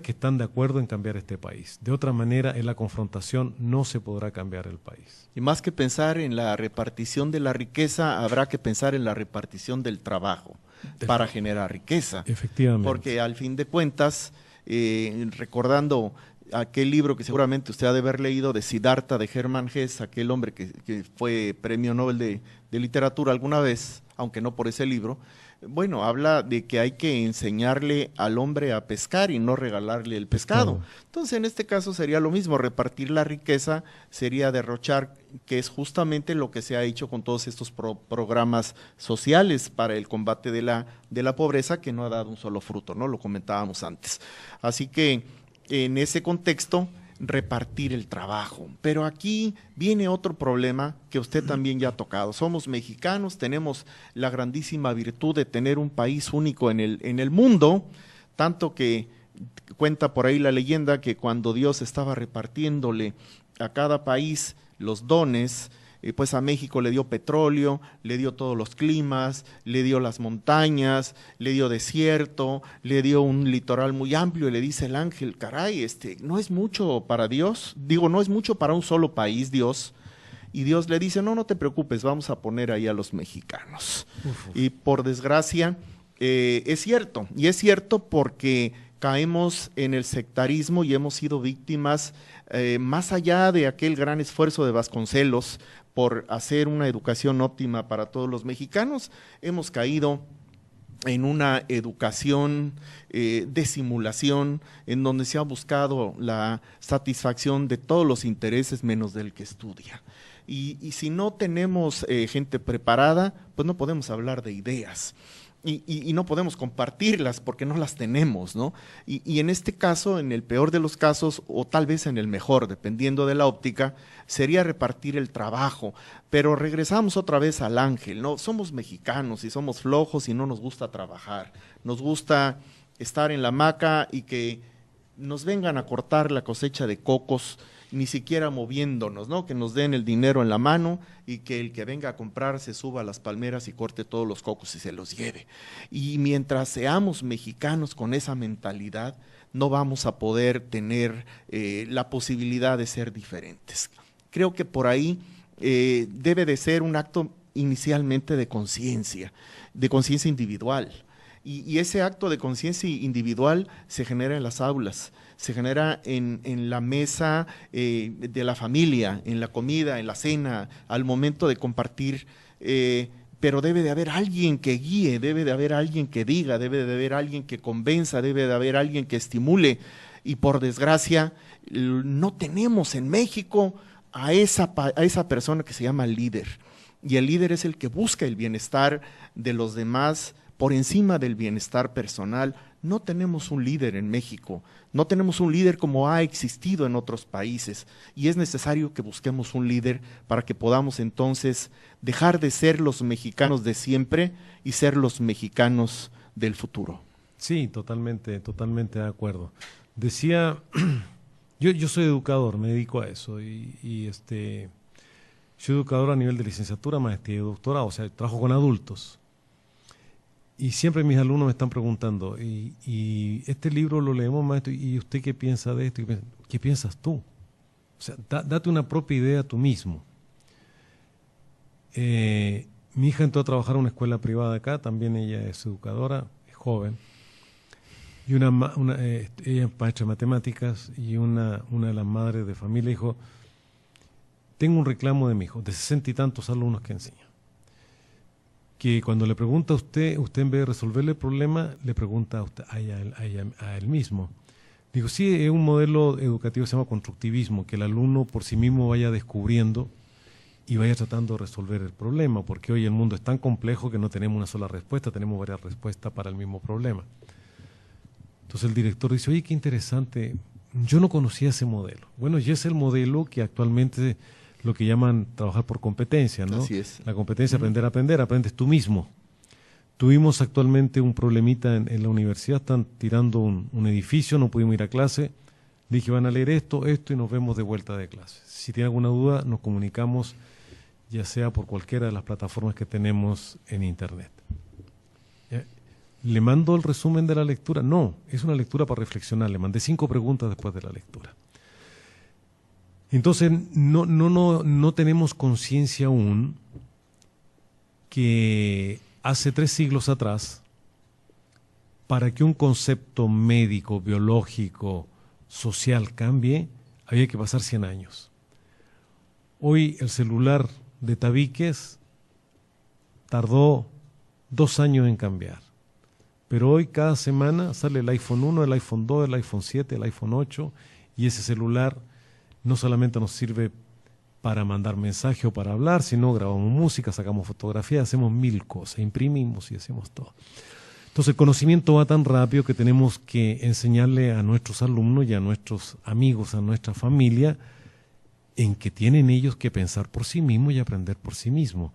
[SPEAKER 3] que están de acuerdo en cambiar este país. De otra manera, en la confrontación no se podrá cambiar el país.
[SPEAKER 2] Y más que pensar en la repartición de la riqueza, habrá que pensar en la repartición del trabajo para generar riqueza.
[SPEAKER 3] Efectivamente.
[SPEAKER 2] Porque al fin de cuentas, recordando aquel libro que seguramente usted ha de haber leído de Siddhartha de Hermann Hesse, aquel hombre que fue premio Nobel de literatura alguna vez, aunque no por ese libro, bueno, habla de que hay que enseñarle al hombre a pescar y no regalarle el pescado. Entonces, en este caso sería lo mismo, repartir la riqueza sería derrochar, que es justamente lo que se ha hecho con todos estos programas sociales para el combate de la pobreza, que no ha dado un solo fruto, ¿no? Lo comentábamos antes. Así que, en ese contexto, repartir el trabajo. Pero aquí viene otro problema que usted también ya ha tocado. Somos mexicanos, tenemos la grandísima virtud de tener un país único en el mundo, tanto que cuenta por ahí la leyenda que cuando Dios estaba repartiéndole a cada país los dones, pues a México le dio petróleo, le dio todos los climas, le dio las montañas, le dio desierto, le dio un litoral muy amplio, y le dice el ángel, caray, no es mucho para Dios, no es mucho para un solo país, Dios. Y Dios le dice, no te preocupes, vamos a poner ahí a los mexicanos. Y por desgracia, es cierto, y es cierto porque caemos en el sectarismo y hemos sido víctimas, más allá de aquel gran esfuerzo de Vasconcelos por hacer una educación óptima para todos los mexicanos, hemos caído en una educación de simulación, en donde se ha buscado la satisfacción de todos los intereses menos del que estudia. Y si no tenemos gente preparada, pues no podemos hablar de ideas. Y no podemos compartirlas porque no las tenemos, ¿no? Y en este caso, en el peor de los casos, o tal vez en el mejor, dependiendo de la óptica, sería repartir el trabajo. Pero regresamos otra vez al ángel, ¿no? Somos mexicanos y somos flojos y no nos gusta trabajar. Nos gusta estar en la hamaca y que nos vengan a cortar la cosecha de cocos, ni siquiera moviéndonos, ¿no? Que nos den el dinero en la mano y que el que venga a comprar se suba a las palmeras y corte todos los cocos y se los lleve. Y mientras seamos mexicanos con esa mentalidad, no vamos a poder tener la posibilidad de ser diferentes. Creo que por ahí debe de ser un acto inicialmente de conciencia individual. Y ese acto de conciencia individual se genera en las aulas, se genera en la mesa de la familia, en la comida, en la cena, al momento de compartir, pero debe de haber alguien que guíe, debe de haber alguien que diga, debe de haber alguien que convenza, debe de haber alguien que estimule. Y por desgracia, no tenemos en México a esa persona que se llama líder. Y el líder es el que busca el bienestar de los demás por encima del bienestar personal. No tenemos un líder en México, no tenemos un líder como ha existido en otros países, y es necesario que busquemos un líder para que podamos entonces dejar de ser los mexicanos de siempre y ser los mexicanos del futuro.
[SPEAKER 3] Sí, totalmente de acuerdo. Decía, yo soy educador, me dedico a eso, soy educador a nivel de licenciatura, maestría y doctorado, o sea, trabajo con adultos. Y siempre mis alumnos me están preguntando, y este libro lo leemos, maestro, ¿y usted qué piensa de esto? ¿Qué piensas tú? O sea, date una propia idea tú mismo. Mi hija entró a trabajar en una escuela privada acá, también ella es educadora, es joven, y ella es maestra de matemáticas, y una de las madres de familia dijo, tengo un reclamo de mi hijo, de 60 y tantos alumnos que enseña, que cuando le pregunta a usted en vez de resolverle el problema, le pregunta a él mismo. Digo, sí, es un modelo educativo que se llama constructivismo, que el alumno por sí mismo vaya descubriendo y vaya tratando de resolver el problema, porque hoy el mundo es tan complejo que no tenemos una sola respuesta, tenemos varias respuestas para el mismo problema. Entonces el director dice, oye, qué interesante, yo no conocía ese modelo. Bueno, y es el modelo que actualmente lo que llaman trabajar por competencia, ¿no?
[SPEAKER 2] Así es.
[SPEAKER 3] La competencia, aprender, aprendes tú mismo. Tuvimos actualmente un problemita en la universidad, están tirando un edificio, no pudimos ir a clase, dije van a leer esto y nos vemos de vuelta de clase. Si tiene alguna duda, nos comunicamos, ya sea por cualquiera de las plataformas que tenemos en internet. ¿Le mando el resumen de la lectura? No, es una lectura para reflexionar, le mandé 5 preguntas después de la lectura. Entonces, no tenemos conciencia aún que hace 3 siglos atrás, para que un concepto médico, biológico, social cambie, había que pasar 100 años. Hoy el celular de tabiques tardó 2 años en cambiar, pero hoy cada semana sale el iPhone 1, el iPhone 2, el iPhone 7, el iPhone 8, y ese celular no solamente nos sirve para mandar mensaje o para hablar, sino grabamos música, sacamos fotografías, hacemos 1000 cosas, imprimimos y hacemos todo. Entonces el conocimiento va tan rápido que tenemos que enseñarle a nuestros alumnos y a nuestros amigos, a nuestra familia, en que tienen ellos que pensar por sí mismos y aprender por sí mismos.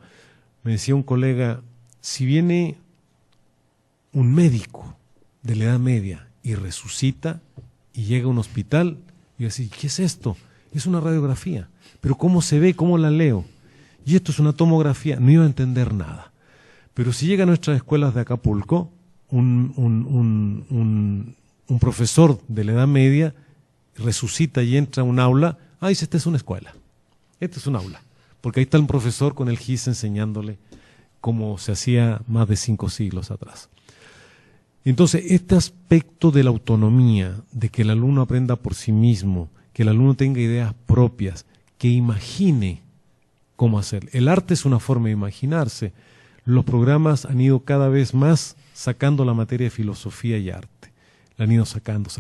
[SPEAKER 3] Me decía un colega, si viene un médico de la Edad Media y resucita y llega a un hospital, y decir, ¿qué es esto? Es una radiografía, pero ¿cómo se ve? ¿Cómo la leo? Y esto es una tomografía, no iba a entender nada. Pero si llega a nuestras escuelas de Acapulco, un profesor de la Edad Media resucita y entra a un aula, dice, esta es una escuela, esta es un aula, porque ahí está el profesor con el GIS enseñándole cómo se hacía más de 5 siglos atrás. Entonces, este aspecto de la autonomía, de que el alumno aprenda por sí mismo, que el alumno tenga ideas propias, que imagine cómo hacer. El arte es una forma de imaginarse. Los programas han ido cada vez más sacando la materia de filosofía y arte. La han ido sacando.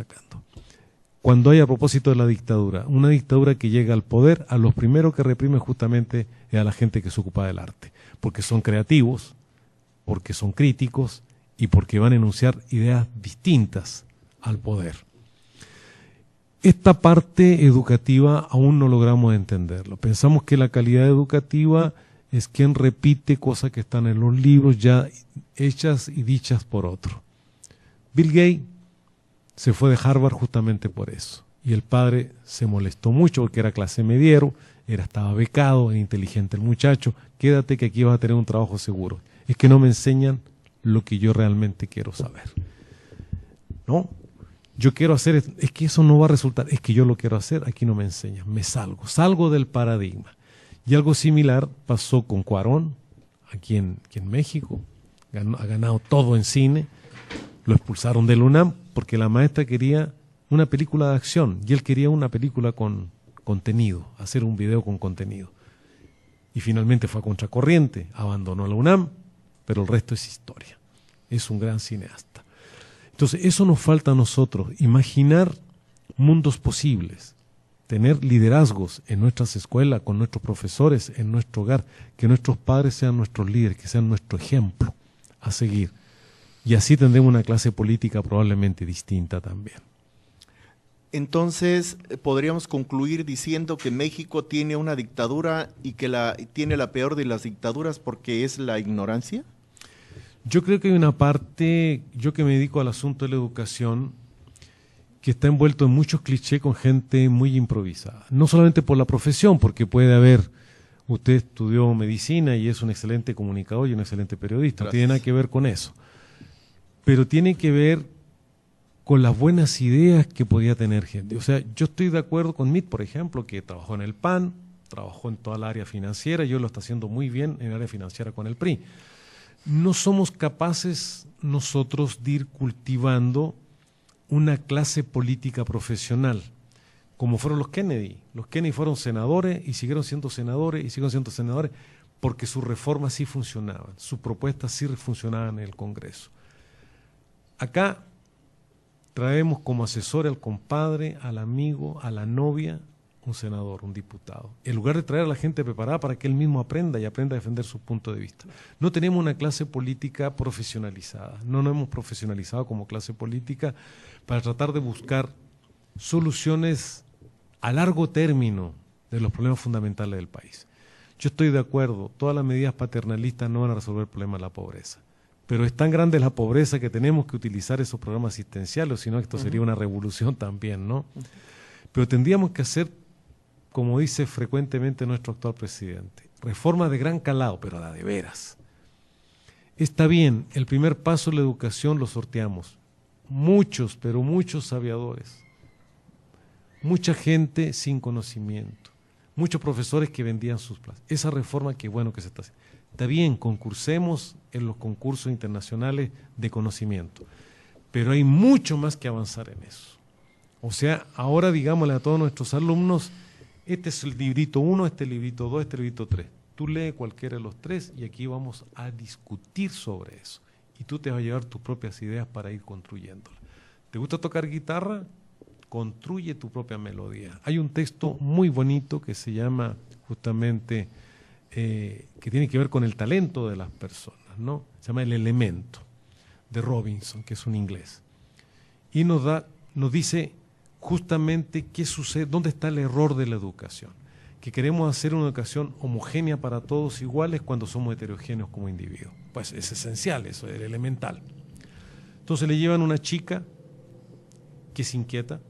[SPEAKER 3] cuando hay, a propósito de la dictadura, una dictadura que llega al poder, a los primeros que reprime justamente es a la gente que se ocupa del arte, porque son creativos, porque son críticos y porque van a enunciar ideas distintas al poder. Esta parte educativa aún no logramos entenderlo. Pensamos que la calidad educativa es quien repite cosas que están en los libros ya hechas y dichas por otro. Bill Gates se fue de Harvard justamente por eso. Y el padre se molestó mucho porque era clase mediero, estaba becado, era inteligente el muchacho. Quédate que aquí vas a tener un trabajo seguro. Es que no me enseñan lo que yo realmente quiero saber. No, yo quiero hacer, es que eso no va a resultar, es que yo lo quiero hacer, aquí no me enseñan, me salgo del paradigma. Y algo similar pasó con Cuarón, aquí en México, ha ganado todo en cine, lo expulsaron del UNAM porque la maestra quería una película de acción y él quería una película con contenido, hacer un video con contenido. Y finalmente fue a contracorriente, abandonó la UNAM, pero el resto es historia. Es un gran cineasta. Entonces, eso nos falta a nosotros, imaginar mundos posibles, tener liderazgos en nuestras escuelas, con nuestros profesores, en nuestro hogar, que nuestros padres sean nuestros líderes, que sean nuestro ejemplo a seguir. Y así tendremos una clase política probablemente distinta también.
[SPEAKER 2] Entonces, podríamos concluir diciendo que México tiene una dictadura y que tiene la peor de las dictaduras porque es la ignorancia.
[SPEAKER 3] Yo creo que hay una parte, yo que me dedico al asunto de la educación, que está envuelto en muchos clichés con gente muy improvisada. No solamente por la profesión, porque puede haber, usted estudió medicina y es un excelente comunicador y un excelente periodista, no tiene nada que ver con eso. Pero tiene que ver con las buenas ideas que podía tener gente. O sea, yo estoy de acuerdo con Meade, por ejemplo, que trabajó en el PAN, trabajó en toda el área financiera, yo lo está haciendo muy bien en el área financiera con el PRI. No somos capaces nosotros de ir cultivando una clase política profesional, como fueron los Kennedy. Los Kennedy fueron senadores y siguieron siendo senadores y siguen siendo senadores porque sus reformas sí funcionaban, sus propuestas sí funcionaban en el Congreso. Acá traemos como asesor al compadre, al amigo, a la novia, un senador, un diputado, en lugar de traer a la gente preparada para que él mismo aprenda y aprenda a defender su punto de vista. No tenemos una clase política profesionalizada, no nos hemos profesionalizado como clase política para tratar de buscar soluciones a largo término de los problemas fundamentales del país. Yo estoy de acuerdo, todas las medidas paternalistas no van a resolver el problema de la pobreza, pero es tan grande la pobreza que tenemos que utilizar esos programas asistenciales, si no esto sería una revolución también, ¿no? Pero tendríamos que hacer, como dice frecuentemente nuestro actual presidente, reformas de gran calado, pero la de veras. Está bien, el primer paso de la educación lo sorteamos. Muchos, pero muchos sabiadores, mucha gente sin conocimiento, muchos profesores que vendían sus plazas. Esa reforma, qué bueno que se está haciendo. Está bien, concursemos en los concursos internacionales de conocimiento, pero hay mucho más que avanzar en eso. O sea, ahora digámosle a todos nuestros alumnos, este es el librito 1, este es el librito 2, este es el librito 3. Tú lee cualquiera de los 3 y aquí vamos a discutir sobre eso. Y tú te vas a llevar tus propias ideas para ir construyéndolas. ¿Te gusta tocar guitarra? Construye tu propia melodía. Hay un texto muy bonito que se llama justamente, que tiene que ver con el talento de las personas, ¿no? Se llama El Elemento, de Robinson, que es un inglés. Y nos dice justamente qué sucede, dónde está el error de la educación. Que queremos hacer una educación homogénea para todos iguales cuando somos heterogéneos como individuos. Pues es esencial eso, es elemental. Entonces le llevan una chica que es inquieta,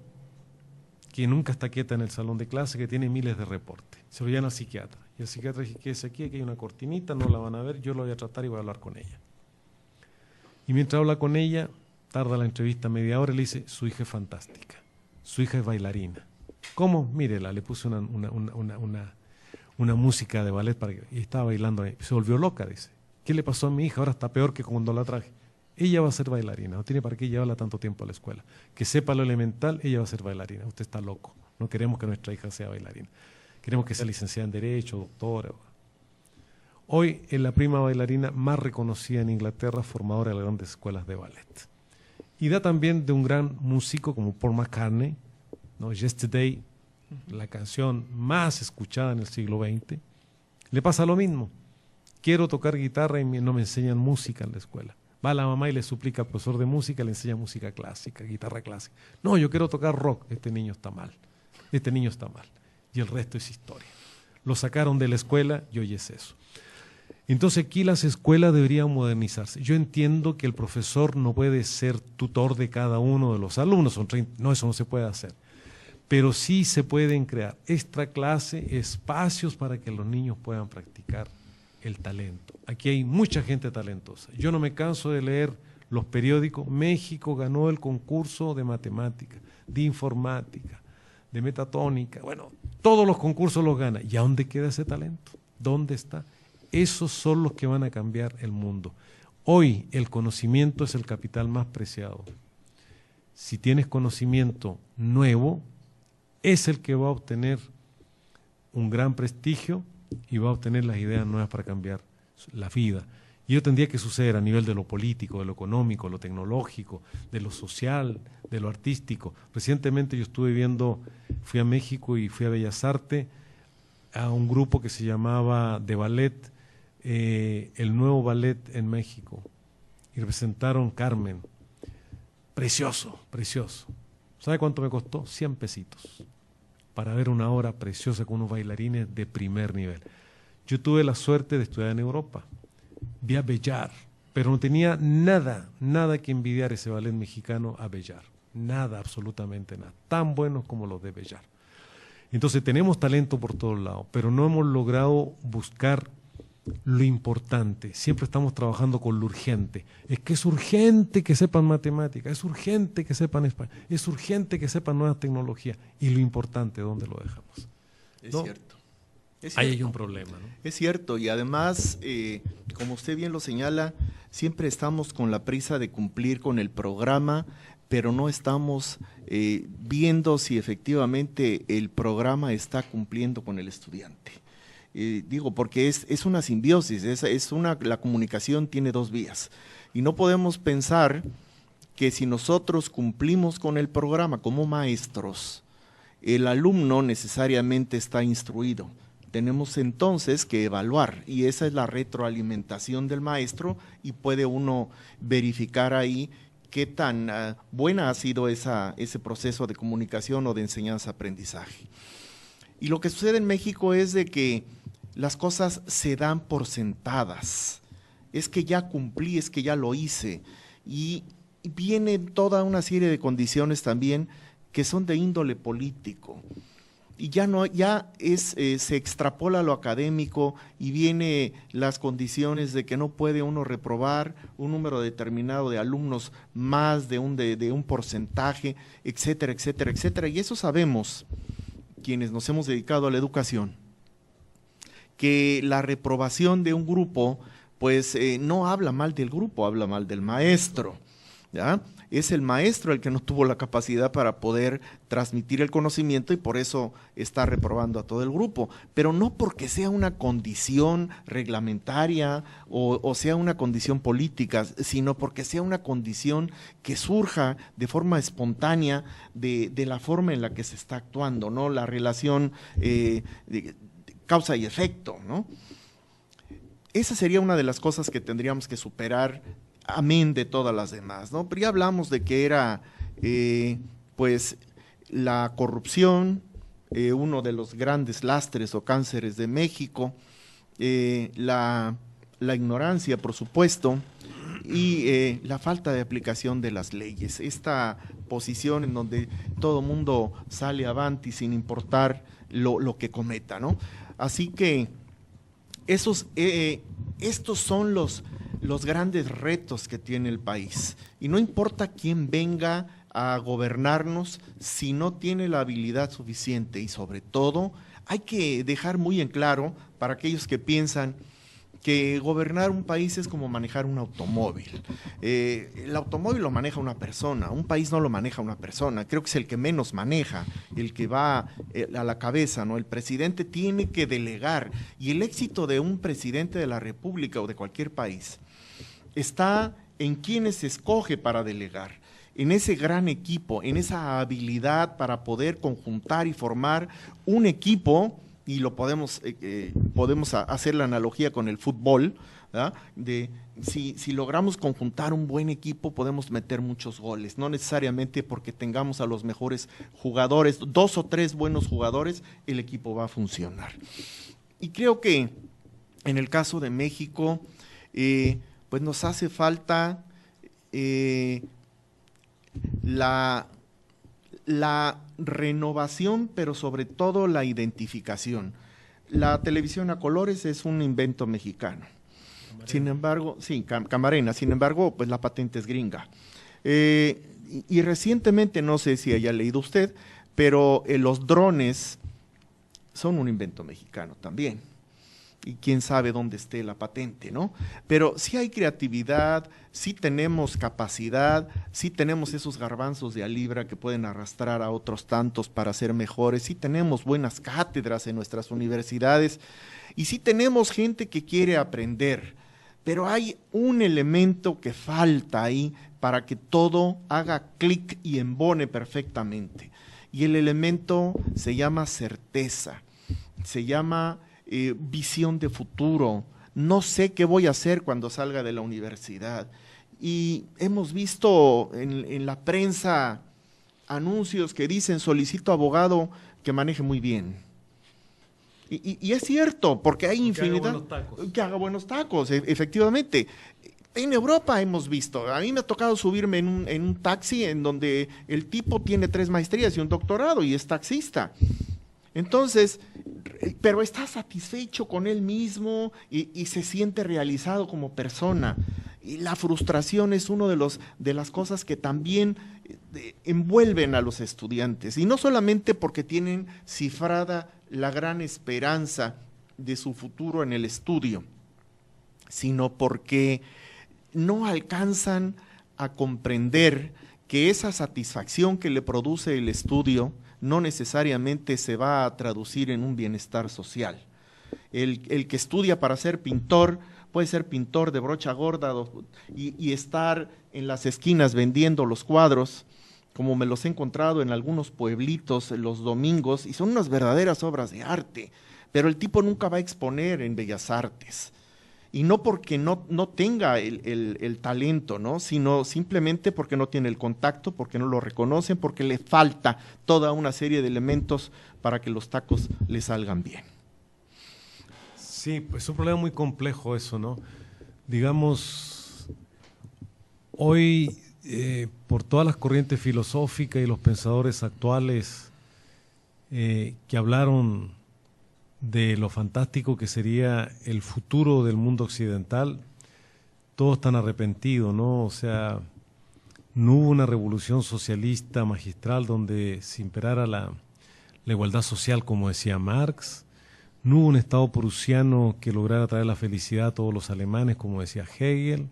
[SPEAKER 3] que nunca está quieta en el salón de clase, que tiene miles de reportes. Se lo llevan al psiquiatra. Y el psiquiatra dice, quédese aquí hay una cortinita, no la van a ver, yo la voy a tratar y voy a hablar con ella. Y mientras habla con ella, tarda la entrevista media hora y le dice, su hija es fantástica, su hija es bailarina. ¿Cómo? Mírela, le puse una música de ballet para que, y estaba bailando ahí. Se volvió loca, dice. ¿Qué le pasó a mi hija? Ahora está peor que cuando la traje. Ella va a ser bailarina, no tiene para qué llevarla tanto tiempo a la escuela. Que sepa lo elemental, ella va a ser bailarina. Usted está loco. No queremos que nuestra hija sea bailarina. Queremos que sea licenciada en Derecho, doctora. Hoy es la prima bailarina más reconocida en Inglaterra, formadora de las grandes escuelas de ballet. Y da también de un gran músico como Paul McCartney, ¿no? Yesterday, la canción más escuchada en el siglo XX, le pasa lo mismo. Quiero tocar guitarra y no me enseñan música en la escuela. Va la mamá y le suplica al profesor de música, le enseña música clásica, guitarra clásica. No, yo quiero tocar rock. Este niño está mal. Este niño está mal. Y el resto es historia. Lo sacaron de la escuela y hoy es eso. Entonces aquí las escuelas deberían modernizarse. Yo entiendo que el profesor no puede ser tutor de cada uno de los alumnos. No, eso no se puede hacer. Pero sí se pueden crear extra clase, espacios para que los niños puedan practicar el talento. Aquí hay mucha gente talentosa. Yo no me canso de leer los periódicos. México ganó el concurso de matemática, de informática, de metatónica. Bueno, todos los concursos los gana. ¿Y a dónde queda ese talento? ¿Dónde está? Esos son los que van a cambiar el mundo. Hoy el conocimiento es el capital más preciado. Si tienes conocimiento nuevo, es el que va a obtener un gran prestigio y va a obtener las ideas nuevas para cambiar la vida. Y eso tendría que suceder a nivel de lo político, de lo económico, de lo tecnológico, de lo social, de lo artístico. Recientemente yo fui a México y fui a Bellas Artes, a un grupo que se llamaba de ballet, el nuevo ballet en México, y representaron Carmen. Precioso, precioso. ¿Sabe cuánto me costó? 100 pesitos para ver una obra preciosa con unos bailarines de primer nivel. Yo tuve la suerte de estudiar en Europa, vi a Bellar, pero no tenía nada que envidiar ese ballet mexicano a Bellar, nada, absolutamente nada, tan buenos como los de Bellar. Entonces tenemos talento por todos lados, pero no hemos logrado buscar lo importante. Siempre estamos trabajando con lo urgente. Es que es urgente que sepan matemáticas, es urgente que sepan español, es urgente que sepan nuevas tecnologías. Y lo importante, ¿dónde lo dejamos?
[SPEAKER 2] Es
[SPEAKER 3] ¿No?
[SPEAKER 2] cierto.
[SPEAKER 3] Ahí hay un problema, ¿no?
[SPEAKER 2] Es cierto, y además, como usted bien lo señala, siempre estamos con la prisa de cumplir con el programa, pero no estamos viendo si efectivamente el programa está cumpliendo con el estudiante. Digo, porque es una simbiosis, la comunicación tiene dos vías, y no podemos pensar que si nosotros cumplimos con el programa como maestros, el alumno necesariamente está instruido. Tenemos entonces que evaluar, y esa es la retroalimentación del maestro, y puede uno verificar ahí qué tan buena ha sido ese proceso de comunicación o de enseñanza-aprendizaje. Y lo que sucede en México es de que las cosas se dan por sentadas. Es que ya cumplí, es que ya lo hice. Y viene toda una serie de condiciones también que son de índole político. Y se extrapola lo académico y viene las condiciones de que no puede uno reprobar un número determinado de alumnos más de un porcentaje, etcétera, etcétera, etcétera. Y eso sabemos, quienes nos hemos dedicado a la educación, que la reprobación de un grupo, pues no habla mal del grupo, habla mal del maestro, ¿ya? Es el maestro el que no tuvo la capacidad para poder transmitir el conocimiento y por eso está reprobando a todo el grupo, pero no porque sea una condición reglamentaria o sea una condición política, sino porque sea una condición que surja de forma espontánea de la forma en la que se está actuando, ¿no? La relación de causa y efecto, ¿no? Esa sería una de las cosas que tendríamos que superar, amén de todas las demás, ¿no? Pero ya hablamos de que era, pues, la corrupción, uno de los grandes lastres o cánceres de México, la ignorancia, por supuesto, y la falta de aplicación de las leyes. Esta posición en donde todo mundo sale avanti sin importar lo que cometa, ¿no? Así que estos son los grandes retos que tiene el país. Y no importa quién venga a gobernarnos si no tiene la habilidad suficiente, y sobre todo hay que dejar muy en claro para aquellos que piensan que gobernar un país es como manejar un automóvil. El automóvil lo maneja una persona, un país no lo maneja una persona, creo que es el que menos maneja, el que va a la cabeza, ¿no? El presidente tiene que delegar, y el éxito de un presidente de la República o de cualquier país está en quienes se escoge para delegar. en ese gran equipo, en esa habilidad para poder conjuntar y formar un equipo, y lo podemos hacer la analogía con el fútbol, ¿verdad? Si logramos conjuntar un buen equipo, podemos meter muchos goles, no necesariamente porque tengamos a los mejores jugadores, 2 o 3 buenos jugadores, el equipo va a funcionar. Y creo que en el caso de México, pues nos hace falta la renovación, pero sobre todo la identificación. La televisión a colores es un invento mexicano. Camarena. Sin embargo, sí, Camarena, sin embargo, pues la patente es gringa. Y recientemente, no sé si haya leído usted, pero los drones son un invento mexicano también. Y quién sabe dónde esté la patente, ¿no? Pero sí hay creatividad, sí tenemos capacidad, sí tenemos esos garbanzos de a libra que pueden arrastrar a otros tantos para ser mejores, sí tenemos buenas cátedras en nuestras universidades y sí tenemos gente que quiere aprender, pero hay un elemento que falta ahí para que todo haga clic y embone perfectamente. Y el elemento se llama certeza, se llama visión de futuro. No sé qué voy a hacer cuando salga de la universidad. Y hemos visto en la prensa anuncios que dicen: solicito abogado que maneje muy bien. Y es cierto, porque hay infinidad. Que haga buenos tacos, efectivamente. En Europa hemos visto, a mí me ha tocado subirme en un taxi en donde el tipo tiene 3 maestrías y un doctorado y es taxista. Entonces, pero está satisfecho con él mismo y se siente realizado como persona. Y la frustración es una de las cosas que también envuelven a los estudiantes. Y no solamente porque tienen cifrada la gran esperanza de su futuro en el estudio, sino porque no alcanzan a comprender que esa satisfacción que le produce el estudio no necesariamente se va a traducir en un bienestar social. El que estudia para ser pintor puede ser pintor de brocha gorda y estar en las esquinas vendiendo los cuadros, como me los he encontrado en algunos pueblitos los domingos, y son unas verdaderas obras de arte, pero el tipo nunca va a exponer en Bellas Artes. Y no porque no tenga el talento, ¿no? Sino simplemente porque no tiene el contacto, porque no lo reconocen, porque le falta toda una serie de elementos para que los tacos le salgan bien.
[SPEAKER 3] Sí, pues es un problema muy complejo eso, ¿no? Digamos, hoy por todas las corrientes filosóficas y los pensadores actuales que hablaron de lo fantástico que sería el futuro del mundo occidental, todos están arrepentidos, ¿no? O sea, no hubo una revolución socialista magistral donde se imperara la igualdad social, como decía Marx, no hubo un Estado prusiano que lograra traer la felicidad a todos los alemanes, como decía Hegel,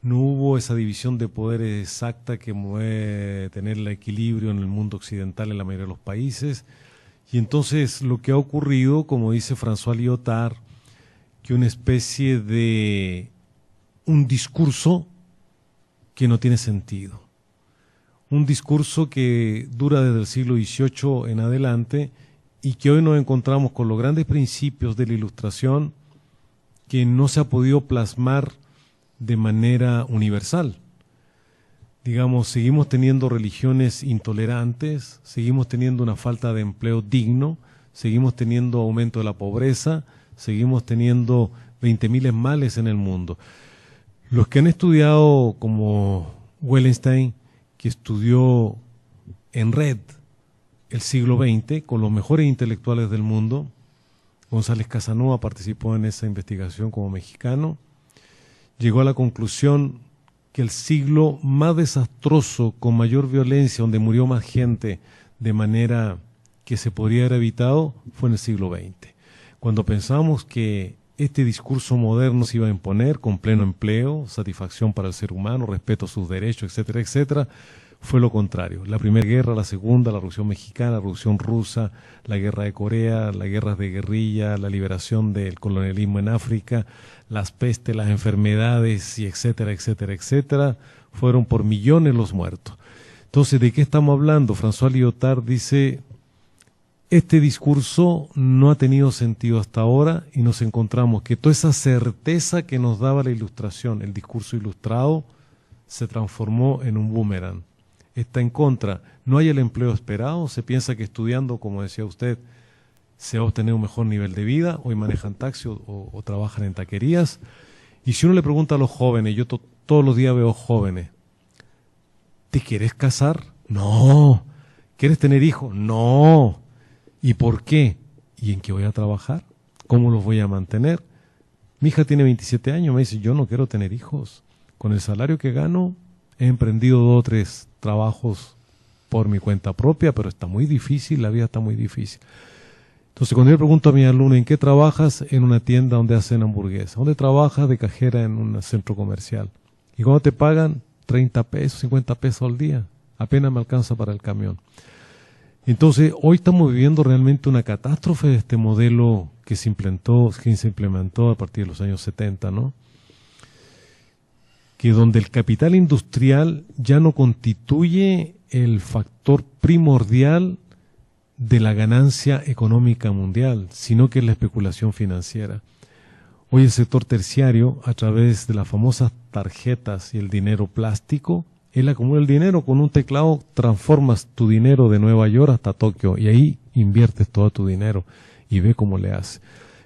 [SPEAKER 3] no hubo esa división de poderes exacta que mueve tener el equilibrio en el mundo occidental en la mayoría de los países. Y entonces lo que ha ocurrido, como dice François Lyotard, que una especie de un discurso que no tiene sentido. Un discurso que dura desde el siglo XVIII en adelante y que hoy nos encontramos con los grandes principios de la Ilustración que no se ha podido plasmar de manera universal. Digamos, seguimos teniendo religiones intolerantes, seguimos teniendo una falta de empleo digno, seguimos teniendo aumento de la pobreza, seguimos teniendo 20.000 males en el mundo. Los que han estudiado, como Wallenstein, que estudió en red el siglo XX con los mejores intelectuales del mundo, González Casanova participó en esa investigación como mexicano, llegó a la conclusión que el siglo más desastroso, con mayor violencia, donde murió más gente de manera que se podría haber evitado, fue en el siglo XX. Cuando pensamos que este discurso moderno se iba a imponer con pleno empleo, satisfacción para el ser humano, respeto a sus derechos, etcétera, etcétera. Fue lo contrario. La primera guerra, la segunda, la Revolución Mexicana, la Revolución Rusa, la Guerra de Corea, las guerras de guerrilla, la liberación del colonialismo en África, las pestes, las enfermedades, y etcétera, etcétera, etcétera, fueron por millones los muertos. Entonces, ¿de qué estamos hablando? François Lyotard dice, este discurso no ha tenido sentido hasta ahora y nos encontramos que toda esa certeza que nos daba la ilustración, el discurso ilustrado, se transformó en un boomerang. Está en contra. No hay el empleo esperado, se piensa que estudiando, como decía usted, se va a obtener un mejor nivel de vida, hoy manejan taxi o trabajan en taquerías. Y si uno le pregunta a los jóvenes, yo todos los días veo jóvenes, ¿te quieres casar? No. ¿Quieres tener hijos? No. ¿Y por qué? ¿Y en qué voy a trabajar? ¿Cómo los voy a mantener? Mi hija tiene 27 años, me dice, yo no quiero tener hijos. Con el salario que gano, he emprendido 2 o 3 trabajos por mi cuenta propia, pero está muy difícil, la vida está muy difícil. Entonces, cuando yo le pregunto a mi alumno, ¿en qué trabajas? En una tienda donde hacen hamburguesas. ¿Dónde trabajas? De cajera en un centro comercial. ¿Y cuándo te pagan? 30 pesos, 50 pesos al día. Apenas me alcanza para el camión. Entonces, hoy estamos viviendo realmente una catástrofe de este modelo que se implementó a partir de los años 70, ¿no? Que donde el capital industrial ya no constituye el factor primordial de la ganancia económica mundial, sino que es la especulación financiera. Hoy el sector terciario, a través de las famosas tarjetas y el dinero plástico, él acumula el dinero, con un teclado transformas tu dinero de Nueva York hasta Tokio y ahí inviertes todo tu dinero y ve cómo le hace.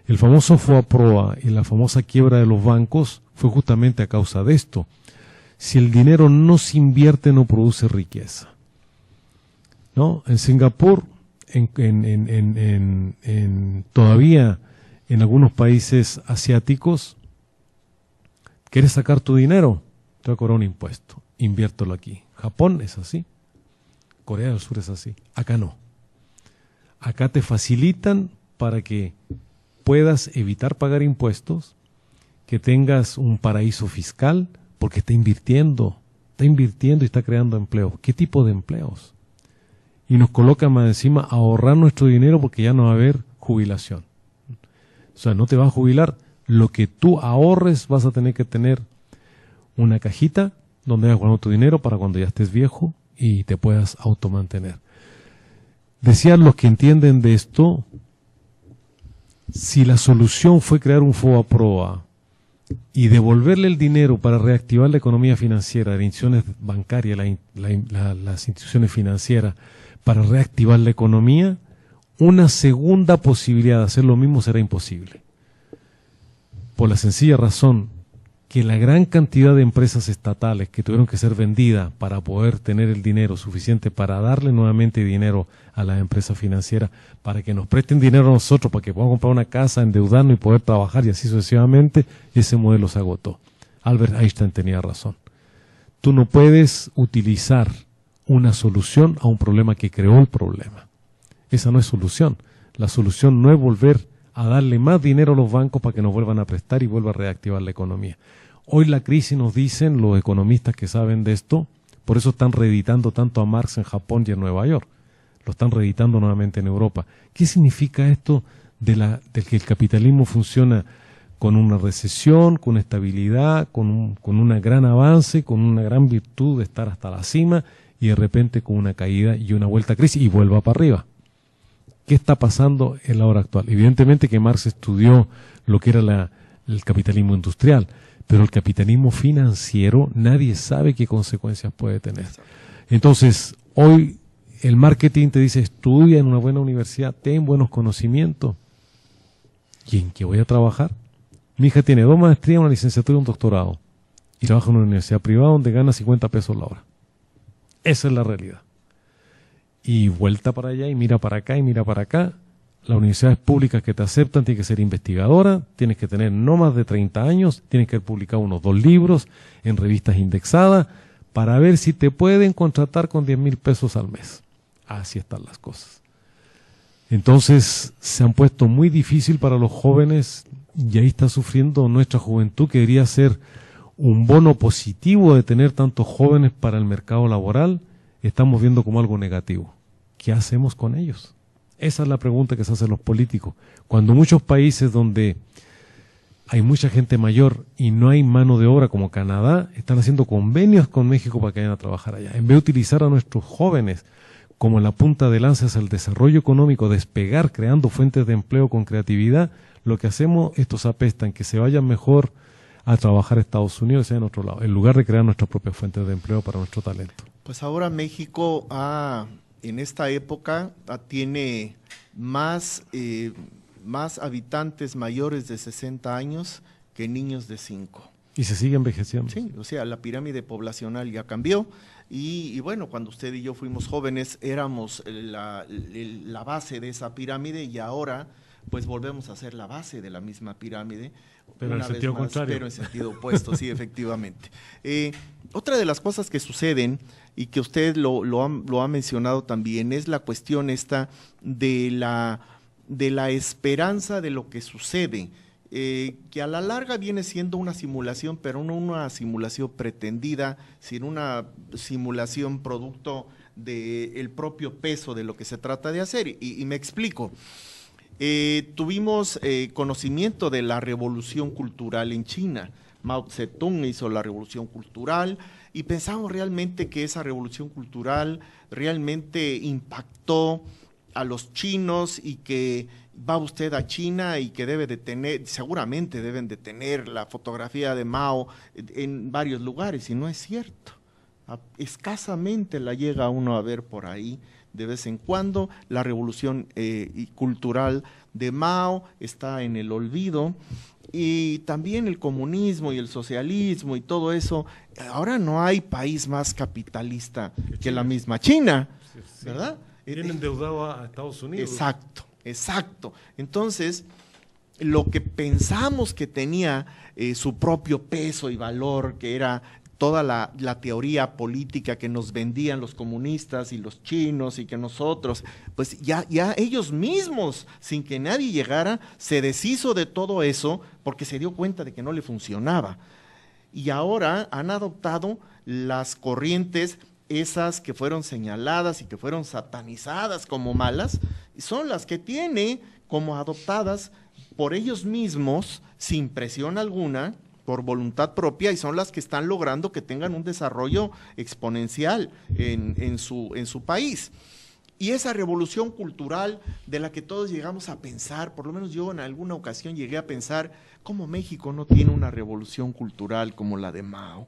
[SPEAKER 3] El famoso FOAPROA y la famosa quiebra de los bancos fue justamente a causa de esto. Si el dinero no se invierte, no produce riqueza, ¿no? En Singapur, todavía en algunos países asiáticos, ¿quieres sacar tu dinero? Te va a cobrar un impuesto, inviértelo aquí. Japón es así, Corea del Sur es así, acá no. Acá te facilitan para que puedas evitar pagar impuestos, que tengas un paraíso fiscal, porque está invirtiendo y está creando empleo. ¿Qué tipo de empleos? Y nos colocan más encima a ahorrar nuestro dinero porque ya no va a haber jubilación. O sea, no te vas a jubilar. Lo que tú ahorres vas a tener que tener una cajita donde vas guardando tu dinero para cuando ya estés viejo y te puedas automantener. Decían los que entienden de esto, si la solución fue crear un FOAPROA y devolverle el dinero para reactivar la economía financiera, las instituciones bancarias, las instituciones financieras, para reactivar la economía, una segunda posibilidad de hacer lo mismo será imposible. Por la sencilla razón que la gran cantidad de empresas estatales que tuvieron que ser vendidas para poder tener el dinero suficiente para darle nuevamente dinero a las empresas financieras, para que nos presten dinero a nosotros, para que podamos comprar una casa, endeudarnos y poder trabajar y así sucesivamente, ese modelo se agotó. Albert Einstein tenía razón. Tú no puedes utilizar una solución a un problema que creó el problema. Esa no es solución. La solución no es volver a darle más dinero a los bancos para que nos vuelvan a prestar y vuelva a reactivar la economía. Hoy la crisis, nos dicen los economistas que saben de esto, por eso están reeditando tanto a Marx en Japón y en Nueva York. Lo están reeditando nuevamente en Europa. ¿Qué significa esto de que el capitalismo funciona con una recesión, con estabilidad, con un gran avance, con una gran virtud de estar hasta la cima y de repente con una caída y una vuelta a crisis y vuelva para arriba? ¿Qué está pasando en la hora actual? Evidentemente que Marx estudió lo que era el capitalismo industrial, pero el capitalismo financiero nadie sabe qué consecuencias puede tener. Entonces, hoy el marketing te dice, estudia en una buena universidad, ten buenos conocimientos. ¿Y en qué voy a trabajar? Mi hija tiene 2 maestrías, una licenciatura y un doctorado. Y trabaja en una universidad privada donde gana 50 pesos la hora. Esa es la realidad. Y vuelta para allá y mira para acá y mira para acá. Las universidades públicas que te aceptan tienes que ser investigadora, tienes que tener no más de 30 años, tienes que haber publicado unos 2 libros en revistas indexadas para ver si te pueden contratar con 10,000 pesos al mes. Así están las cosas. Entonces se han puesto muy difícil para los jóvenes y ahí está sufriendo nuestra juventud, que debería ser un bono positivo de tener tantos jóvenes para el mercado laboral. Estamos viendo como algo negativo. ¿Qué hacemos con ellos? Esa es la pregunta que se hacen los políticos. Cuando muchos países donde hay mucha gente mayor y no hay mano de obra, como Canadá, están haciendo convenios con México para que vayan a trabajar allá. En vez de utilizar a nuestros jóvenes como la punta de lanza hacia el desarrollo económico, despegar creando fuentes de empleo con creatividad, lo que hacemos, estos apestan, que se vayan mejor a trabajar a Estados Unidos, sea en otro lado, en lugar de crear nuestras propias fuentes de empleo para nuestro talento.
[SPEAKER 2] Pues ahora México en esta época tiene más habitantes mayores de 60 años que niños de 5.
[SPEAKER 3] Y se sigue envejeciendo.
[SPEAKER 2] Sí, o sea, la pirámide poblacional ya cambió y bueno, cuando usted y yo fuimos jóvenes éramos la base de esa pirámide y ahora pues volvemos a ser la base de la misma pirámide.
[SPEAKER 3] Pero en sentido contrario.
[SPEAKER 2] Pero en sentido opuesto, sí, efectivamente. Otra de las cosas que suceden y que usted lo ha mencionado también es la cuestión esta de la esperanza de lo que sucede, que a la larga viene siendo una simulación, pero no una simulación pretendida, sino una simulación producto del propio peso de lo que se trata de hacer. Y me explico. Tuvimos conocimiento de la revolución cultural en China. Mao Zedong hizo la revolución cultural y pensamos realmente que esa revolución cultural realmente impactó a los chinos y que va usted a China y que debe de tener, seguramente deben de tener la fotografía de Mao en varios lugares y no es cierto. Escasamente la llega uno a ver por ahí. De vez en cuando la revolución cultural de Mao está en el olvido y también el comunismo y el socialismo y todo eso. Ahora no hay país más capitalista que la misma China, ¿verdad?
[SPEAKER 3] Tienen endeudado a Estados Unidos.
[SPEAKER 2] Exacto. Entonces, lo que pensamos que tenía su propio peso y valor, que era toda la teoría política que nos vendían los comunistas y los chinos y que nosotros, pues ya ellos mismos, sin que nadie llegara, se deshizo de todo eso porque se dio cuenta de que no le funcionaba. Y ahora han adoptado las corrientes esas que fueron señaladas y que fueron satanizadas como malas, son las que tiene como adoptadas por ellos mismos, sin presión alguna, por voluntad propia, y son las que están logrando que tengan un desarrollo exponencial en su país. Y esa revolución cultural de la que todos llegamos a pensar, por lo menos yo en alguna ocasión llegué a pensar, ¿cómo México no tiene una revolución cultural como la de Mao?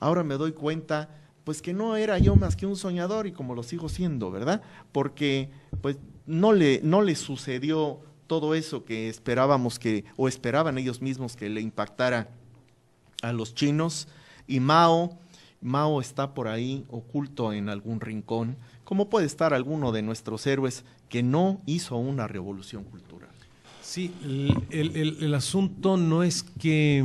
[SPEAKER 2] Ahora me doy cuenta, pues que no era yo más que un soñador y como lo sigo siendo, ¿verdad? Porque pues no le sucedió todo eso que esperábamos o esperaban ellos mismos que le impactara a los chinos, y Mao está por ahí oculto en algún rincón, como puede estar alguno de nuestros héroes que no hizo una revolución cultural.
[SPEAKER 3] Sí, el asunto no es que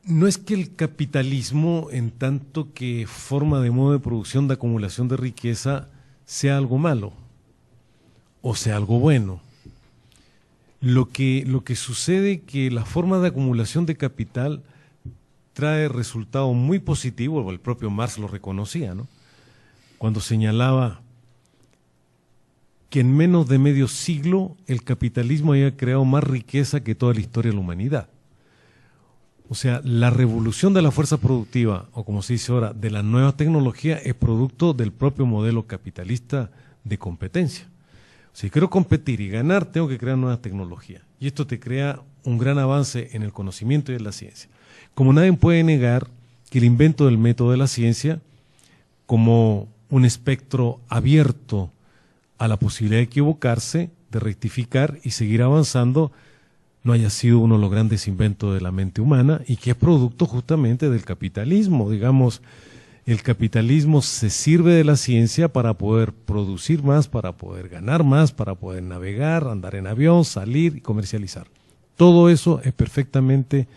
[SPEAKER 3] el capitalismo, en tanto que forma de modo de producción, de acumulación de riqueza, sea algo malo o sea algo bueno. Lo que sucede que la forma de acumulación de capital trae resultados muy positivos, el propio Marx lo reconocía, ¿no? Cuando señalaba que en menos de medio siglo el capitalismo había creado más riqueza que toda la historia de la humanidad. O sea, la revolución de la fuerza productiva, o como se dice ahora, de la nueva tecnología, es producto del propio modelo capitalista de competencia. Si quiero competir y ganar, tengo que crear nuevas tecnologías. Y esto te crea un gran avance en el conocimiento y en la ciencia. Como nadie puede negar que el invento del método de la ciencia, como un espectro abierto a la posibilidad de equivocarse, de rectificar y seguir avanzando, no haya sido uno de los grandes inventos de la mente humana y que es producto justamente del capitalismo. Digamos, el capitalismo se sirve de la ciencia para poder producir más, para poder ganar más, para poder navegar, andar en avión, salir y comercializar. Todo eso es perfectamente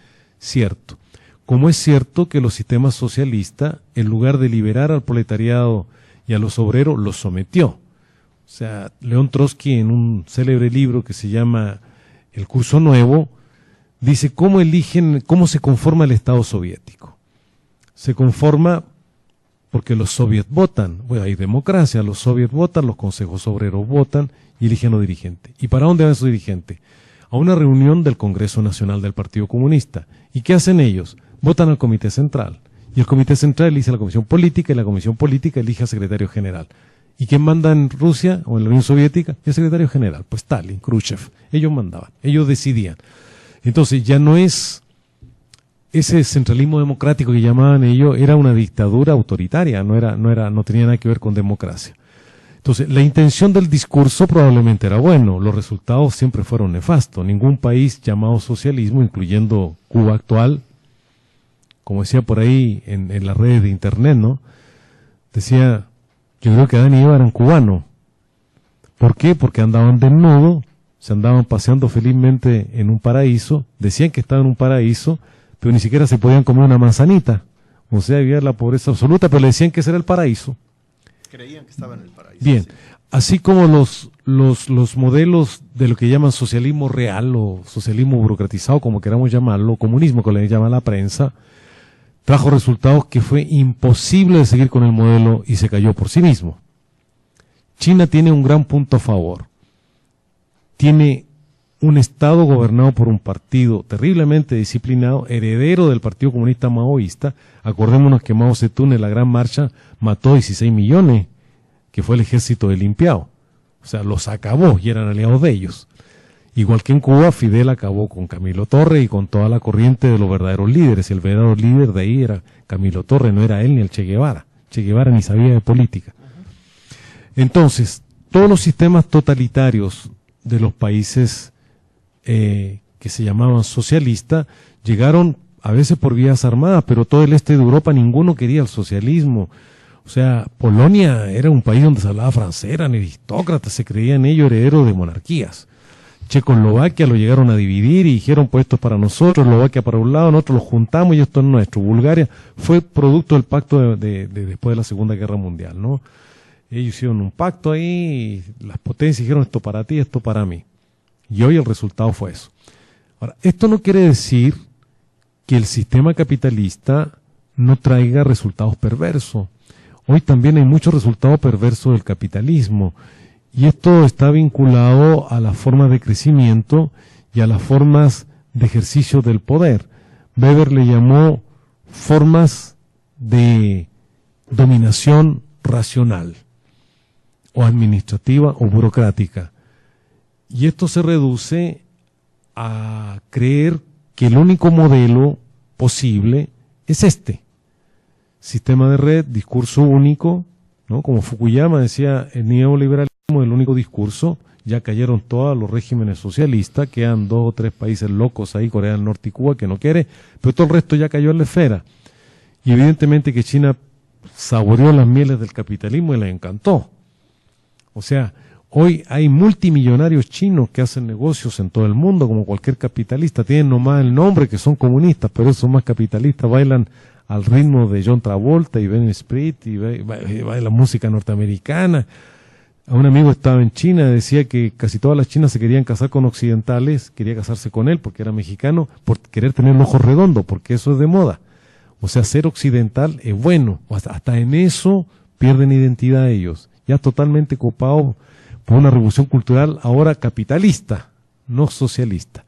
[SPEAKER 3] cierto. Como es cierto que los sistemas socialistas, en lugar de liberar al proletariado y a los obreros, los sometió. O sea, León Trotsky, en un célebre libro que se llama El Curso Nuevo, dice cómo se conforma el Estado soviético. Se conforma porque los soviets votan. Bueno, hay democracia, los soviets votan, los consejos obreros votan y eligen a los dirigentes. ¿Y para dónde van esos dirigentes? A una reunión del Congreso Nacional del Partido Comunista. ¿Y qué hacen ellos? Votan al Comité Central. Y el Comité Central elige a la Comisión Política y la Comisión Política elige al Secretario General. ¿Y quién manda en Rusia o en la Unión Soviética? El Secretario General, pues Stalin, Khrushchev. Ellos mandaban, ellos decidían. Entonces ya no es ese centralismo democrático que llamaban ellos, era una dictadura autoritaria, no tenía nada que ver con democracia. Entonces, la intención del discurso probablemente era bueno, los resultados siempre fueron nefastos. Ningún país llamado socialismo, incluyendo Cuba actual, como decía por ahí en las redes de internet, ¿no? Decía, yo creo que Adán y Eva eran cubanos. ¿Por qué? Porque andaban desnudos, se andaban paseando felizmente en un paraíso, decían que estaban en un paraíso, pero ni siquiera se podían comer una manzanita. O sea, había la pobreza absoluta, pero le decían que ese era el paraíso.
[SPEAKER 2] Creían que estaban en el paraíso.
[SPEAKER 3] Bien,
[SPEAKER 2] sí.
[SPEAKER 3] Así como los modelos de lo que llaman socialismo real o socialismo burocratizado, como queramos llamarlo, comunismo, que le llama la prensa, trajo resultados que fue imposible de seguir con el modelo y se cayó por sí mismo. China tiene un gran punto a favor. Tiene un Estado gobernado por un partido terriblemente disciplinado, heredero del Partido Comunista Maoísta. Acordémonos que Mao Zedong en la Gran Marcha mató 16 millones, que fue el ejército del limpiado. O sea, los acabó y eran aliados de ellos. Igual que en Cuba, Fidel acabó con Camilo Torres y con toda la corriente de los verdaderos líderes. Y el verdadero líder de ahí era Camilo Torres, no era él ni el Che Guevara. Che Guevara ni sabía de política. Entonces, todos los sistemas totalitarios de los países que se llamaban socialistas, llegaron a veces por vías armadas, pero todo el este de Europa ninguno quería el socialismo. O sea, Polonia era un país donde se hablaba francés, eran aristócratas, se creían ellos herederos de monarquías. Checoslovaquia lo llegaron a dividir y dijeron, pues esto es para nosotros, Eslovaquia para un lado, nosotros lo juntamos y esto es nuestro. Bulgaria fue producto del pacto de después de la Segunda Guerra Mundial, ¿no? Ellos hicieron un pacto ahí, y las potencias dijeron esto para ti, esto para mí. Y hoy el resultado fue eso. Ahora, esto no quiere decir que el sistema capitalista no traiga resultados perversos. Hoy también hay muchos resultados perversos del capitalismo. Y esto está vinculado a las formas de crecimiento y a las formas de ejercicio del poder. Weber le llamó formas de dominación racional, o administrativa o burocrática. Y esto se reduce a creer que el único modelo posible es este. Sistema de red, discurso único, ¿no? Como Fukuyama decía, el neoliberalismo es el único discurso. Ya cayeron todos los regímenes socialistas, quedan 2 o 3 países locos ahí, Corea del Norte y Cuba, que no quiere, pero todo el resto ya cayó en la esfera. Y evidentemente que China saboreó las mieles del capitalismo y le encantó. O sea, hoy hay multimillonarios chinos que hacen negocios en todo el mundo, como cualquier capitalista. Tienen nomás el nombre que son comunistas, pero son más capitalistas. Bailan al ritmo de John Travolta y Ben Sprite y bailan música norteamericana. A un amigo estaba en China, decía que casi todas las chinas se querían casar con occidentales, quería casarse con él porque era mexicano, por querer tener un ojo redondo, porque eso es de moda. O sea, ser occidental es bueno. Hasta en eso pierden identidad ellos. Ya totalmente copado por una revolución cultural ahora capitalista, no socialista.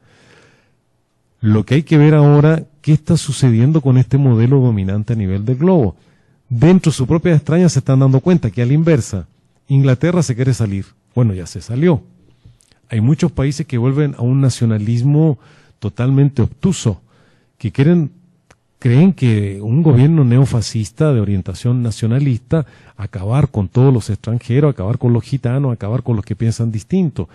[SPEAKER 3] Lo que hay que ver ahora, ¿qué está sucediendo con este modelo dominante a nivel del globo? Dentro de su propia extraña se están dando cuenta que a la inversa, Inglaterra se quiere salir. Bueno, ya se salió. Hay muchos países que vuelven a un nacionalismo totalmente obtuso, que creen que un gobierno neofascista de orientación nacionalista, acabar con todos los extranjeros, acabar con los gitanos, acabar con los que piensan distinto.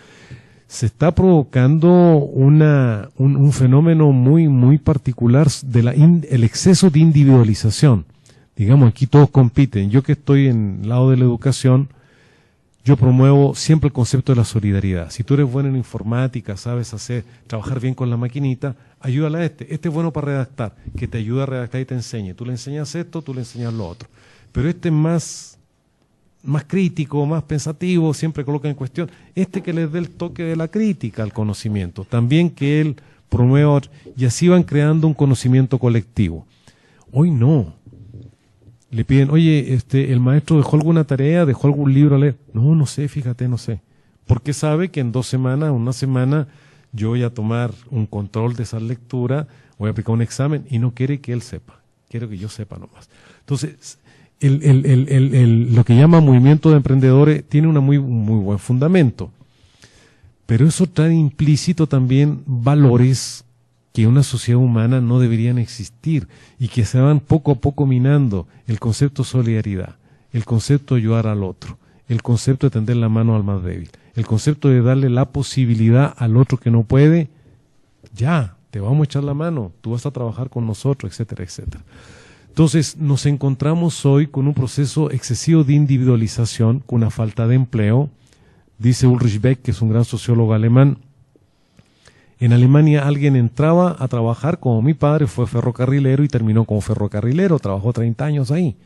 [SPEAKER 3] Se está provocando un fenómeno muy particular el exceso de individualización. Digamos, aquí todos compiten. Yo que estoy en el lado de la educación, yo promuevo siempre el concepto de la solidaridad. Si tú eres bueno en informática, sabes trabajar bien con la maquinita, ayúdale a este es bueno para redactar, que te ayuda a redactar y te enseñe. Tú le enseñas esto, tú le enseñas lo otro. Pero este es más crítico, más pensativo, siempre coloca en cuestión, que les dé el toque de la crítica al conocimiento, también que él promueva, y así van creando un conocimiento colectivo. Hoy no. Le piden, oye, el maestro dejó alguna tarea, dejó algún libro a leer. No sé, fíjate, no sé. Porque sabe que en 2 semanas, una semana, yo voy a tomar un control de esa lectura, voy a aplicar un examen, y no quiere que él sepa, quiere que yo sepa nomás. Entonces, lo que llama movimiento de emprendedores tiene un muy buen fundamento, pero eso trae implícito también valores que una sociedad humana no deberían existir y que se van poco a poco minando: el concepto de solidaridad, el concepto de ayudar al otro, el concepto de tender la mano al más débil, el concepto de darle la posibilidad al otro que no puede, ya, te vamos a echar la mano, tú vas a trabajar con nosotros, etcétera, etcétera. Entonces nos encontramos hoy con un proceso excesivo de individualización, con una falta de empleo. Dice Ulrich Beck, que es un gran sociólogo alemán, en Alemania alguien entraba a trabajar, como mi padre fue ferrocarrilero y terminó como ferrocarrilero, trabajó 30 años ahí.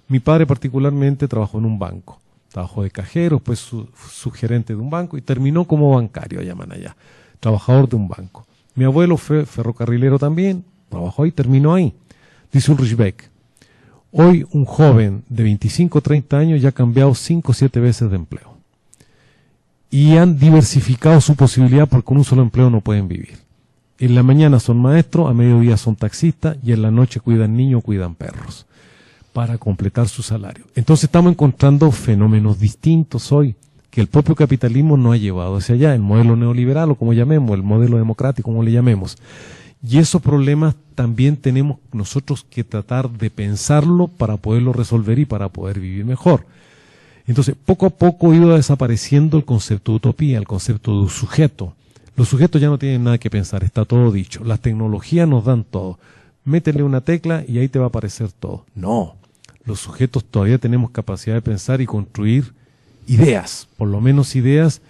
[SPEAKER 3] Mi padre particularmente trabajó en un banco, trabajó de cajero, pues su gerente de un banco y terminó como bancario, llaman allá, trabajador de un banco. Mi abuelo fue ferrocarrilero también, trabajó y terminó ahí. Dice Ulrich Beck, hoy un joven de 25 o 30 años ya ha cambiado 5 o 7 veces de empleo. Y han diversificado su posibilidad porque con un solo empleo no pueden vivir. En la mañana son maestros, a mediodía son taxistas y en la noche cuidan niños o cuidan perros para completar su salario. Entonces estamos encontrando fenómenos distintos hoy que el propio capitalismo no ha llevado hacia allá, el modelo neoliberal o como llamemos, el modelo democrático como le llamemos. Y esos problemas también tenemos nosotros que tratar de pensarlo para poderlo resolver y para poder vivir mejor. Entonces, poco a poco ha ido desapareciendo el concepto de utopía, el concepto de sujeto. Los sujetos ya no tienen nada que pensar, está todo dicho. Las tecnologías nos dan todo. Métele una tecla y ahí te va a aparecer todo. No, los sujetos todavía tenemos capacidad de pensar y construir ideas, por lo menos ideas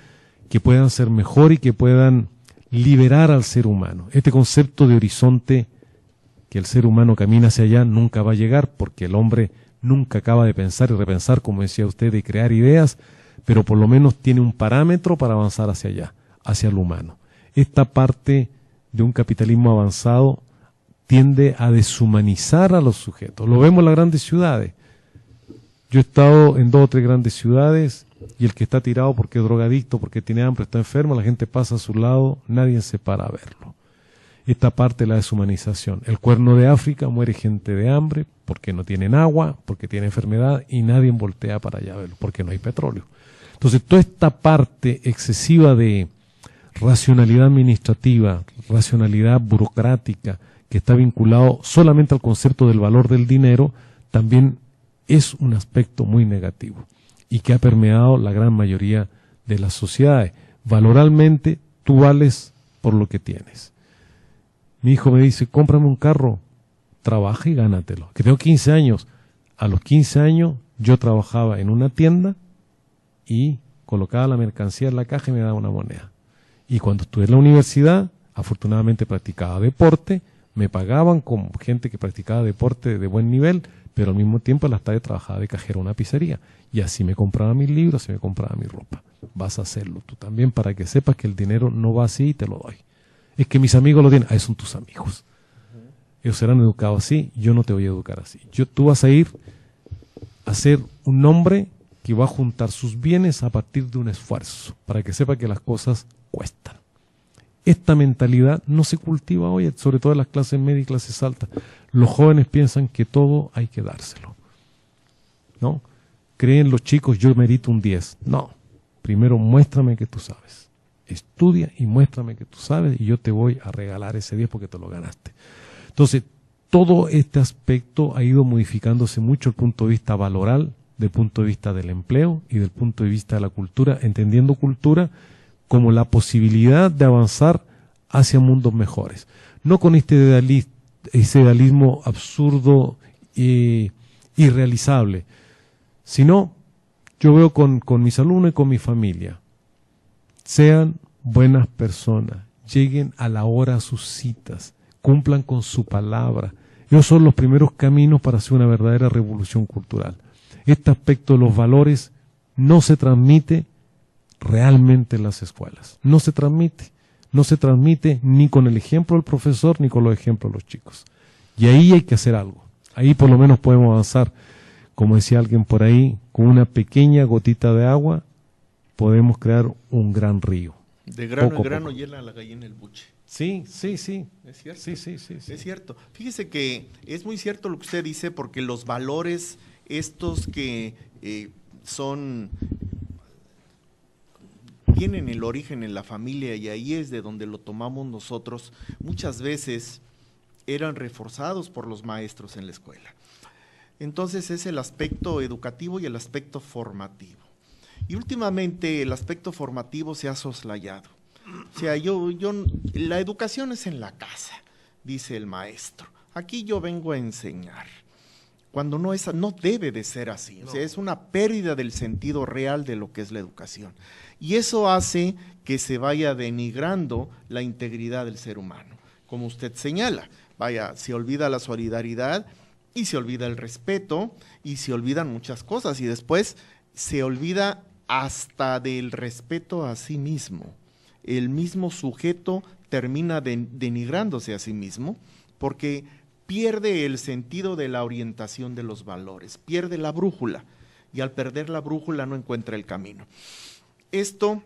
[SPEAKER 3] que puedan ser mejor y que puedan liberar al ser humano. Este concepto de horizonte, que el ser humano camina hacia allá, nunca va a llegar porque el hombre nunca acaba de pensar y repensar, como decía usted, de crear ideas, pero por lo menos tiene un parámetro para avanzar hacia allá, hacia lo humano. Esta parte de un capitalismo avanzado tiende a deshumanizar a los sujetos. Lo vemos en las grandes ciudades. Yo he estado en 2 o 3 grandes ciudades y el que está tirado porque es drogadicto, porque tiene hambre, está enfermo, la gente pasa a su lado, nadie se para a verlo. Esta parte de la deshumanización. El Cuerno de África muere gente de hambre porque no tienen agua, porque tiene enfermedad y nadie voltea para allá a verlo, porque no hay petróleo. Entonces, toda esta parte excesiva de racionalidad administrativa, racionalidad burocrática, que está vinculado solamente al concepto del valor del dinero, también es un aspecto muy negativo y que ha permeado la gran mayoría de las sociedades. Valoralmente, tú vales por lo que tienes. Mi hijo me dice, cómprame un carro, trabaja y gánatelo. Que tengo 15 años. A los 15 años yo trabajaba en una tienda y colocaba la mercancía en la caja y me daba una moneda. Y cuando estuve en la universidad, afortunadamente practicaba deporte, me pagaban como gente que practicaba deporte de buen nivel, pero al mismo tiempo en las tardes trabajaba de cajero en una pizzería. Y así me compraba mis libros, así me compraba mi ropa. Vas a hacerlo tú también para que sepas que el dinero no va así y te lo doy. Es que mis amigos lo tienen. Ah, son tus amigos. Ellos serán educados así, yo no te voy a educar así. Tú vas a ir a ser un hombre que va a juntar sus bienes a partir de un esfuerzo, para que sepa que las cosas cuestan. Esta mentalidad no se cultiva hoy, sobre todo en las clases medias y clases altas. Los jóvenes piensan que todo hay que dárselo, ¿no? Creen los chicos, yo merito un 10. No, primero muéstrame que tú sabes. Estudia y muéstrame que tú sabes y yo te voy a regalar ese 10 porque te lo ganaste. Entonces, todo este aspecto ha ido modificándose mucho el punto de vista valoral, del punto de vista del empleo y del punto de vista de la cultura, entendiendo cultura como la posibilidad de avanzar hacia mundos mejores. No con este idealismo absurdo e irrealizable, sino yo veo con mis alumnos y con mi familia. Sean buenas personas, lleguen a la hora a sus citas, cumplan con su palabra. Esos son los primeros caminos para hacer una verdadera revolución cultural. este aspecto de los valores no se transmite realmente en las escuelas. No se transmite ni con el ejemplo del profesor ni con los ejemplos de los chicos. Y ahí hay que hacer algo. Ahí por lo menos podemos avanzar. Como decía alguien por ahí, con una pequeña gotita de agua podemos crear un gran río.
[SPEAKER 2] De grano
[SPEAKER 3] Poco
[SPEAKER 2] en grano
[SPEAKER 3] poco.
[SPEAKER 2] llena la gallina el buche.
[SPEAKER 3] Sí.
[SPEAKER 2] ¿Es cierto?
[SPEAKER 3] Sí.
[SPEAKER 2] Es cierto. Fíjese que es muy cierto lo que usted dice, porque los valores estos que tienen el origen en la familia, y ahí es de donde lo tomamos nosotros, muchas veces eran reforzados por los maestros en la escuela. Entonces es el aspecto educativo y el aspecto formativo. Y últimamente el aspecto formativo se ha soslayado. O sea, la educación es en la casa, dice el maestro. Aquí yo vengo a enseñar. Cuando no debe de ser así. O sea, es una pérdida del sentido real de lo que es la educación. Y eso hace que se vaya denigrando la integridad del ser humano. Como usted señala, se olvida la solidaridad y se olvida el respeto y se olvidan muchas cosas. Y después se olvida hasta del respeto a sí mismo. El mismo sujeto termina denigrándose a sí mismo porque pierde el sentido de la orientación de los valores, pierde la brújula, y al perder la brújula no encuentra el camino. Esto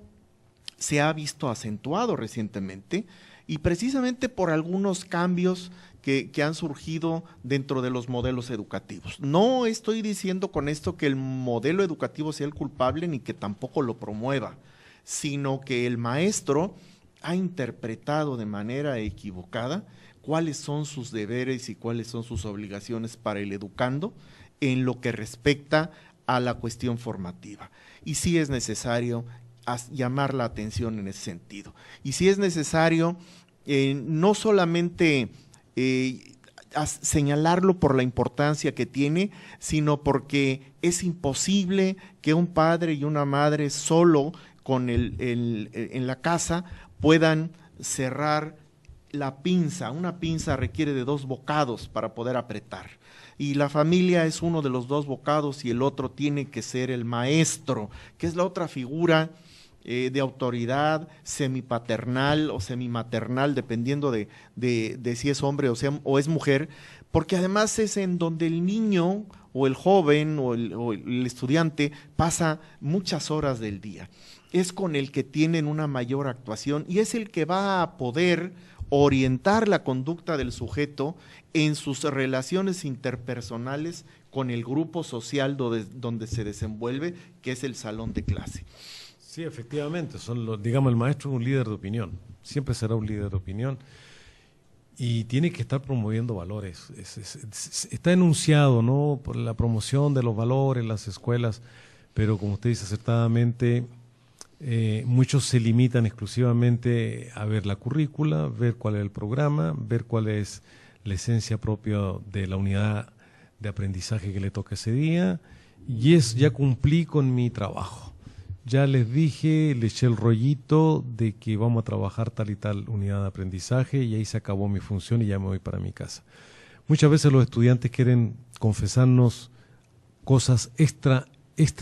[SPEAKER 2] se ha visto acentuado recientemente y precisamente por algunos cambios que han surgido dentro de los modelos educativos. No estoy diciendo con esto que el modelo educativo sea el culpable ni que tampoco lo promueva, sino que el maestro ha interpretado de manera equivocada cuáles son sus deberes y cuáles son sus obligaciones para el educando en lo que respecta a la cuestión formativa. Y sí es necesario llamar la atención en ese sentido. Y sí es necesario no solamente señalarlo por la importancia que tiene, sino porque es imposible que un padre y una madre solo en la casa puedan cerrar la pinza. Una pinza requiere de 2 bocados para poder apretar. Y la familia es uno de los 2 bocados y el otro tiene que ser el maestro, que es la otra figura de autoridad semipaternal o semimaternal, dependiendo de si es hombre o es mujer, porque además es en donde el niño o el joven o el estudiante pasa muchas horas del día. Es con el que tienen una mayor actuación y es el que va a poder orientar la conducta del sujeto en sus relaciones interpersonales con el grupo social donde se desenvuelve, que es el salón de clase.
[SPEAKER 3] Sí, efectivamente, digamos, el maestro es un líder de opinión, siempre será un líder de opinión y tiene que estar promoviendo valores. Está enunciado, ¿no?, por la promoción de los valores en las escuelas, pero como usted dice acertadamente, muchos se limitan exclusivamente a ver la currícula, ver cuál es el programa, ver cuál es la esencia propia de la unidad de aprendizaje que le toca ese día, y ya cumplí con mi trabajo. Ya les dije, le eché el rollito de que vamos a trabajar tal y tal unidad de aprendizaje y ahí se acabó mi función y ya me voy para mi casa. Muchas veces los estudiantes quieren confesarnos cosas extra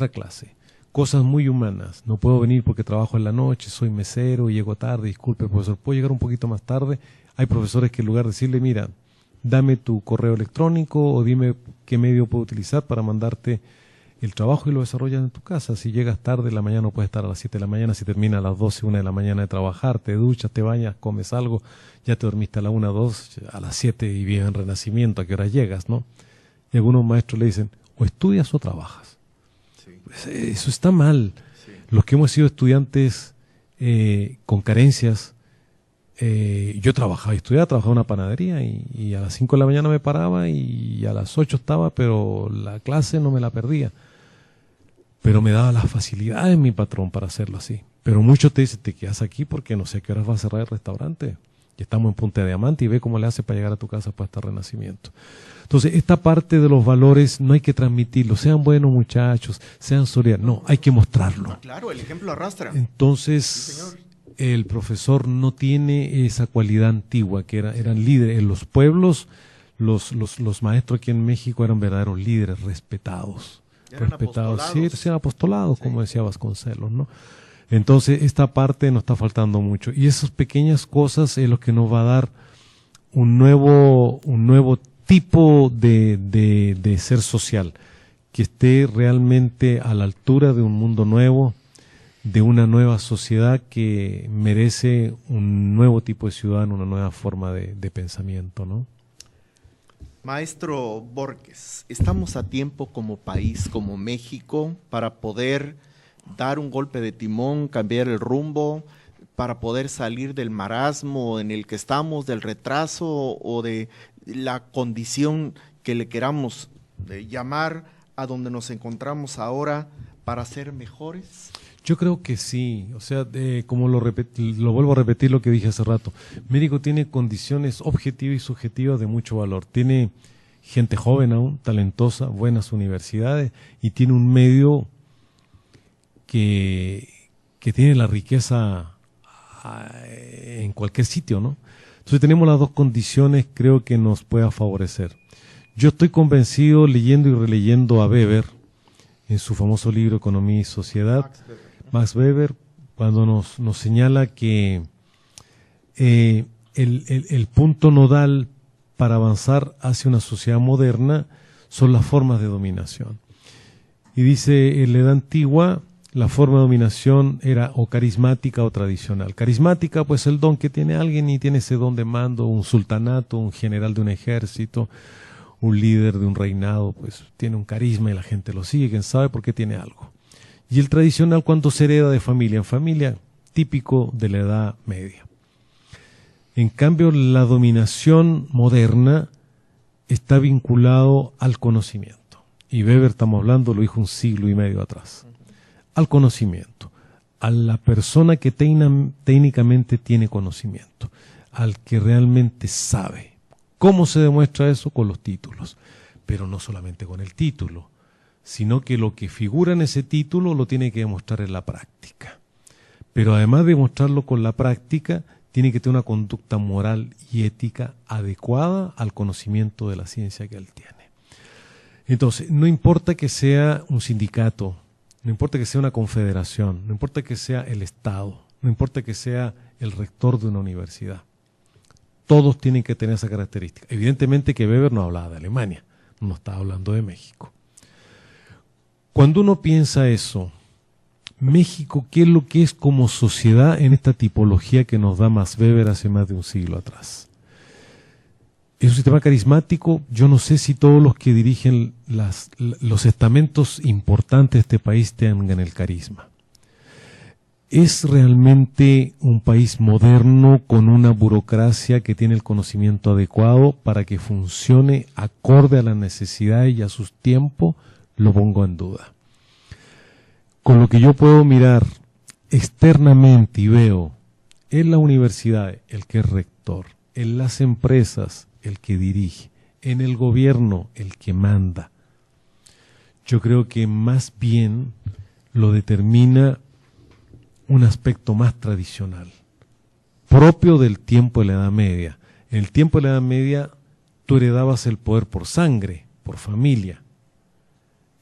[SPEAKER 3] clase, cosas muy humanas. No puedo venir porque trabajo en la noche, soy mesero, llego tarde, disculpe profesor, ¿puedo llegar un poquito más tarde? Hay profesores que en lugar de decirle, mira, dame tu correo electrónico o dime qué medio puedo utilizar para mandarte el trabajo y lo desarrollas en tu casa. Si llegas tarde, la mañana no puedes estar a las 7 de la mañana, si termina a las 12, 1 de la mañana de trabajar, te duchas, te bañas, comes algo, ya te dormiste a la 1, 2, a las 7 y vives en Renacimiento, ¿a qué hora llegas, no? Y algunos maestros le dicen, o estudias o trabajas. Sí. Pues eso está mal. Sí. Los que hemos sido estudiantes con carencias, yo trabajaba en una panadería y a las 5 de la mañana me paraba y a las 8 estaba, pero la clase no me la perdía. Pero me daba las facilidades mi patrón para hacerlo así. Pero muchos te dicen, te quedas aquí porque no sé a qué horas va a cerrar el restaurante. Y estamos en Punta de Diamante y ve cómo le hace para llegar a tu casa para este Renacimiento. Entonces, esta parte de los valores no hay que transmitirlo. Sean buenos muchachos, sean solidarios. No, hay que mostrarlo.
[SPEAKER 2] Claro, el ejemplo arrastra.
[SPEAKER 3] Entonces, sí, el profesor no tiene esa cualidad antigua que eran líderes. En los pueblos, los maestros aquí en México eran verdaderos líderes, respetados.
[SPEAKER 2] Eran
[SPEAKER 3] respetados.
[SPEAKER 2] apostolados.
[SPEAKER 3] Sí, eran apostolados, como decía Vasconcelos, ¿no? Entonces, esta parte nos está faltando mucho. Y esas pequeñas cosas es lo que nos va a dar un nuevo tipo de ser social, que esté realmente a la altura de un mundo nuevo, de una nueva sociedad que merece un nuevo tipo de ciudadano, una nueva forma de pensamiento, ¿no?
[SPEAKER 2] Maestro Borges, ¿estamos a tiempo como país, como México, para poder dar un golpe de timón, cambiar el rumbo, para poder salir del marasmo en el que estamos, del retraso o de la condición que le queramos llamar a donde nos encontramos ahora para ser mejores?
[SPEAKER 3] Yo creo que sí, o sea, como lo vuelvo a repetir lo que dije hace rato, México tiene condiciones objetivas y subjetivas de mucho valor, tiene gente joven aún, talentosa, buenas universidades y tiene un medio que tiene la riqueza en cualquier sitio, ¿no? Entonces tenemos las dos condiciones, creo que nos pueda favorecer. Yo estoy convencido, leyendo y releyendo a Weber, en su famoso libro Economía y Sociedad, Max Weber, cuando nos señala que el punto nodal para avanzar hacia una sociedad moderna son las formas de dominación. Y dice, en la edad antigua, la forma de dominación era o carismática o tradicional. Carismática, pues el don que tiene alguien y tiene ese don de mando, un sultanato, un general de un ejército, un líder de un reinado, pues tiene un carisma y la gente lo sigue, quién sabe por qué tiene algo. Y el tradicional cuando se hereda de familia en familia, típico de la Edad Media. En cambio, la dominación moderna está vinculado al conocimiento. Y Weber, estamos hablando, lo dijo un siglo y medio atrás. Al conocimiento, a la persona que técnicamente tiene conocimiento, al que realmente sabe. ¿Cómo se demuestra eso? Con los títulos. Pero no solamente con el título, sino que lo que figura en ese título lo tiene que demostrar en la práctica. Pero además de demostrarlo con la práctica, tiene que tener una conducta moral y ética adecuada al conocimiento de la ciencia que él tiene. Entonces, no importa que sea un sindicato, no importa que sea una confederación, no importa que sea el Estado, no importa que sea el rector de una universidad, todos tienen que tener esa característica. Evidentemente que Weber no hablaba de Alemania, no estaba hablando de México. Cuando uno piensa eso, México, ¿qué es lo que es como sociedad en esta tipología que nos da Max Weber hace más de un siglo atrás? Es un sistema carismático. Yo no sé si todos los que dirigen los estamentos importantes de este país tengan el carisma. ¿Es realmente un país moderno con una burocracia que tiene el conocimiento adecuado para que funcione acorde a las necesidades y a sus tiempos? Lo pongo en duda. Con lo que yo puedo mirar externamente y veo en la universidad el que es rector, en las empresas el que dirige, en el gobierno el que manda. Yo creo que más bien lo determina un aspecto más tradicional, propio del tiempo de la Edad Media. En el tiempo de la Edad Media tú heredabas el poder por sangre, por familia.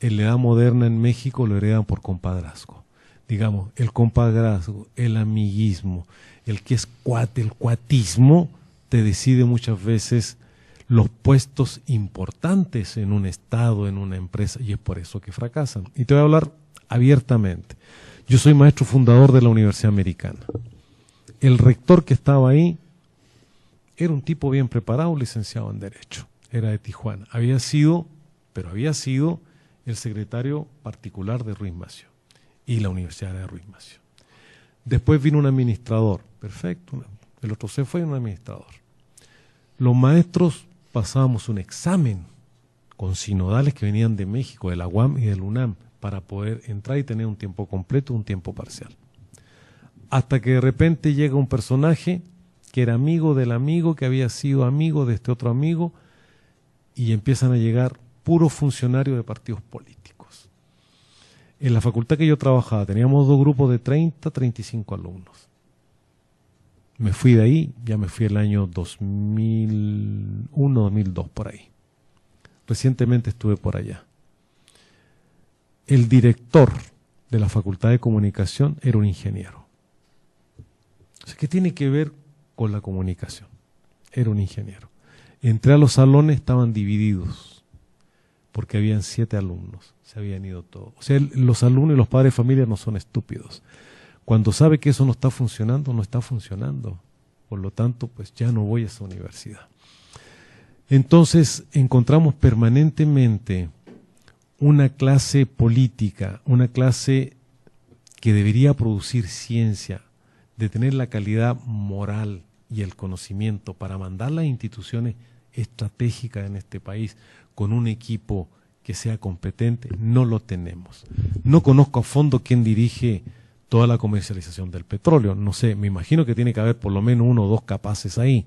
[SPEAKER 3] En la edad moderna en México lo heredan por compadrazgo. Digamos, el compadrazgo, el amiguismo, el que es cuate, el cuatismo, te decide muchas veces los puestos importantes en un estado, en una empresa, y es por eso que fracasan. Y te voy a hablar abiertamente. Yo soy maestro fundador de la Universidad Americana. El rector que estaba ahí era un tipo bien preparado, licenciado en Derecho. Era de Tijuana. Había sido el secretario particular de Ruiz Massieu y la Universidad de Ruiz Massieu. Después vino un administrador, perfecto, el otro se fue, un administrador. Los maestros pasábamos un examen con sinodales que venían de México, de la UAM y del UNAM, para poder entrar y tener un tiempo completo, un tiempo parcial. Hasta que de repente llega un personaje que era amigo del amigo, que había sido amigo de este otro amigo, y empiezan a llegar puros funcionarios de partidos políticos. En la facultad que yo trabajaba teníamos dos grupos de 30, 35 alumnos. Me fui de ahí, ya me fui el año 2001, 2002, por ahí. Recientemente estuve por allá. el director de la Facultad de Comunicación era un ingeniero. O sea, ¿qué tiene que ver con la comunicación? Era un ingeniero. Entré a los salones, estaban divididos, porque habían 7 alumnos, se habían ido todos. O sea, los alumnos y los padres de familia no son estúpidos. Cuando sabe que eso no está funcionando, no está funcionando. Por lo tanto, pues ya no voy a esa universidad. Entonces, encontramos permanentemente una clase política, una clase que debería producir ciencia, de tener la calidad moral y el conocimiento para mandar las instituciones estratégicas en este país con un equipo que sea competente, no lo tenemos. No conozco a fondo quién dirige toda la comercialización del petróleo, no sé, me imagino que tiene que haber por lo menos 1 o 2 capaces ahí,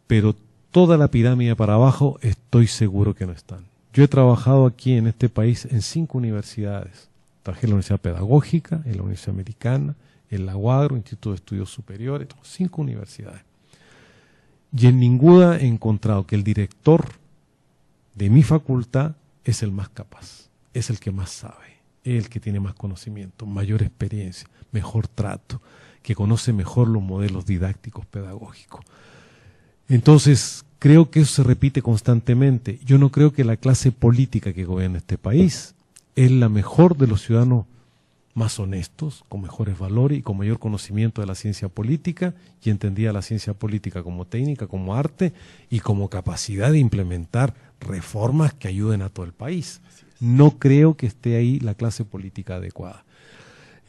[SPEAKER 3] pero toda la pirámide para abajo estoy seguro que no están. Yo he trabajado aquí en este país en 5 universidades. Trabajé en la Universidad Pedagógica, en la Universidad Americana, en la UADRO, Instituto de Estudios Superiores, 5 universidades. Y en ninguna he encontrado que el director de mi facultad es el más capaz, es el que más sabe, es el que tiene más conocimiento, mayor experiencia, mejor trato, que conoce mejor los modelos didácticos pedagógicos. Entonces, creo que eso se repite constantemente. Yo no creo que la clase política que gobierna este país es la mejor de los ciudadanos más honestos, con mejores valores y con mayor conocimiento de la ciencia política, y entendía la ciencia política como técnica, como arte y como capacidad de implementar reformas que ayuden a todo el país. No creo que esté ahí la clase política adecuada.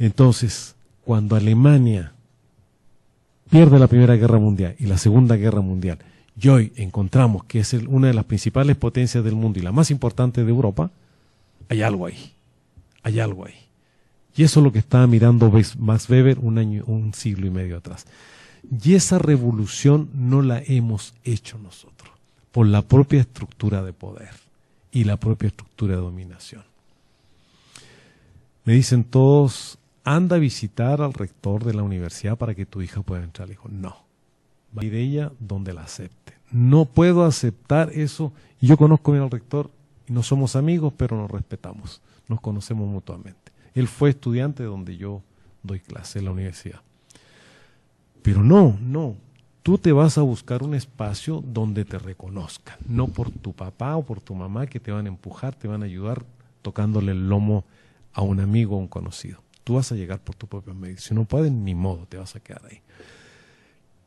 [SPEAKER 3] Entonces, cuando Alemania pierde la Primera Guerra Mundial y la Segunda Guerra Mundial, y hoy encontramos que es una de las principales potencias del mundo y la más importante de Europa, hay algo ahí, hay algo ahí. Y eso es lo que estaba mirando Max Weber un siglo y medio atrás. Y esa revolución no la hemos hecho nosotros, por la propia estructura de poder y la propia estructura de dominación. Me dicen todos, anda a visitar al rector de la universidad para que tu hija pueda entrar. Le digo, no, va a ir ella donde la acepte. No puedo aceptar eso. Y yo conozco bien al rector y no somos amigos, pero nos respetamos, nos conocemos mutuamente. Él fue estudiante de donde yo doy clase en la universidad. Pero no, tú te vas a buscar un espacio donde te reconozcan, no por tu papá o por tu mamá que te van a empujar, te van a ayudar tocándole el lomo a un amigo o un conocido. Tú vas a llegar por tu propio medio. Si no puedes, ni modo, te vas a quedar ahí.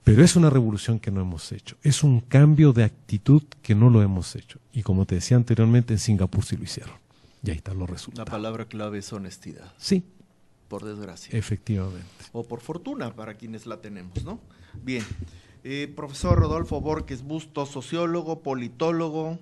[SPEAKER 3] Pero es una revolución que no hemos hecho. Es un cambio de actitud que no lo hemos hecho. Y como te decía anteriormente, en Singapur sí lo hicieron. Y ahí están los resultados.
[SPEAKER 2] La palabra clave es honestidad.
[SPEAKER 3] Sí.
[SPEAKER 2] Por desgracia.
[SPEAKER 3] Efectivamente.
[SPEAKER 2] O por fortuna, para quienes la tenemos, ¿no? Bien. Profesor Rodolfo Borges Bustos, sociólogo, politólogo,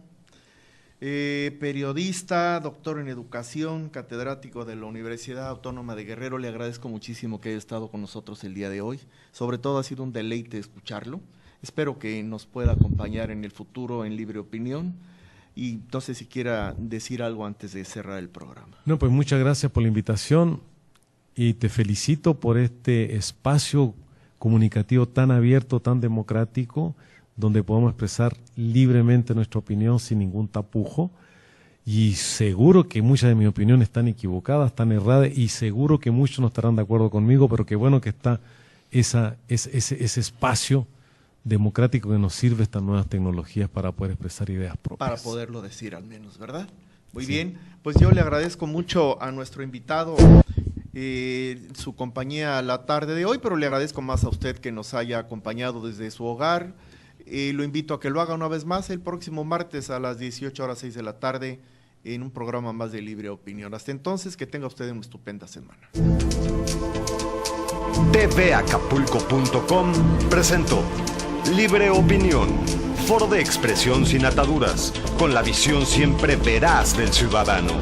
[SPEAKER 2] periodista, doctor en educación, catedrático de la Universidad Autónoma de Guerrero. Le agradezco muchísimo que haya estado con nosotros el día de hoy. Sobre todo ha sido un deleite escucharlo. Espero que nos pueda acompañar en el futuro en Libre Opinión. Y no sé si quiera decir algo antes de cerrar el programa.
[SPEAKER 3] No, pues muchas gracias por la invitación y te felicito por este espacio comunicativo tan abierto, tan democrático, donde podemos expresar libremente nuestra opinión sin ningún tapujo. Y seguro que muchas de mis opiniones están equivocadas, están erradas, y seguro que muchos no estarán de acuerdo conmigo, pero qué bueno que está ese espacio democrático que nos sirve estas nuevas tecnologías para poder expresar ideas propias.
[SPEAKER 2] Para poderlo decir al menos, ¿verdad? Muy bien, pues yo le agradezco mucho a nuestro invitado su compañía la tarde de hoy, pero le agradezco más a usted que nos haya acompañado desde su hogar. Lo invito a que lo haga una vez más el próximo martes a las 18:06 de la tarde en un programa más de Libre Opinión. Hasta entonces, que tenga usted una estupenda semana.
[SPEAKER 1] tvacapulco.com presentó Libre Opinión, foro de expresión sin ataduras, con la visión siempre veraz del ciudadano.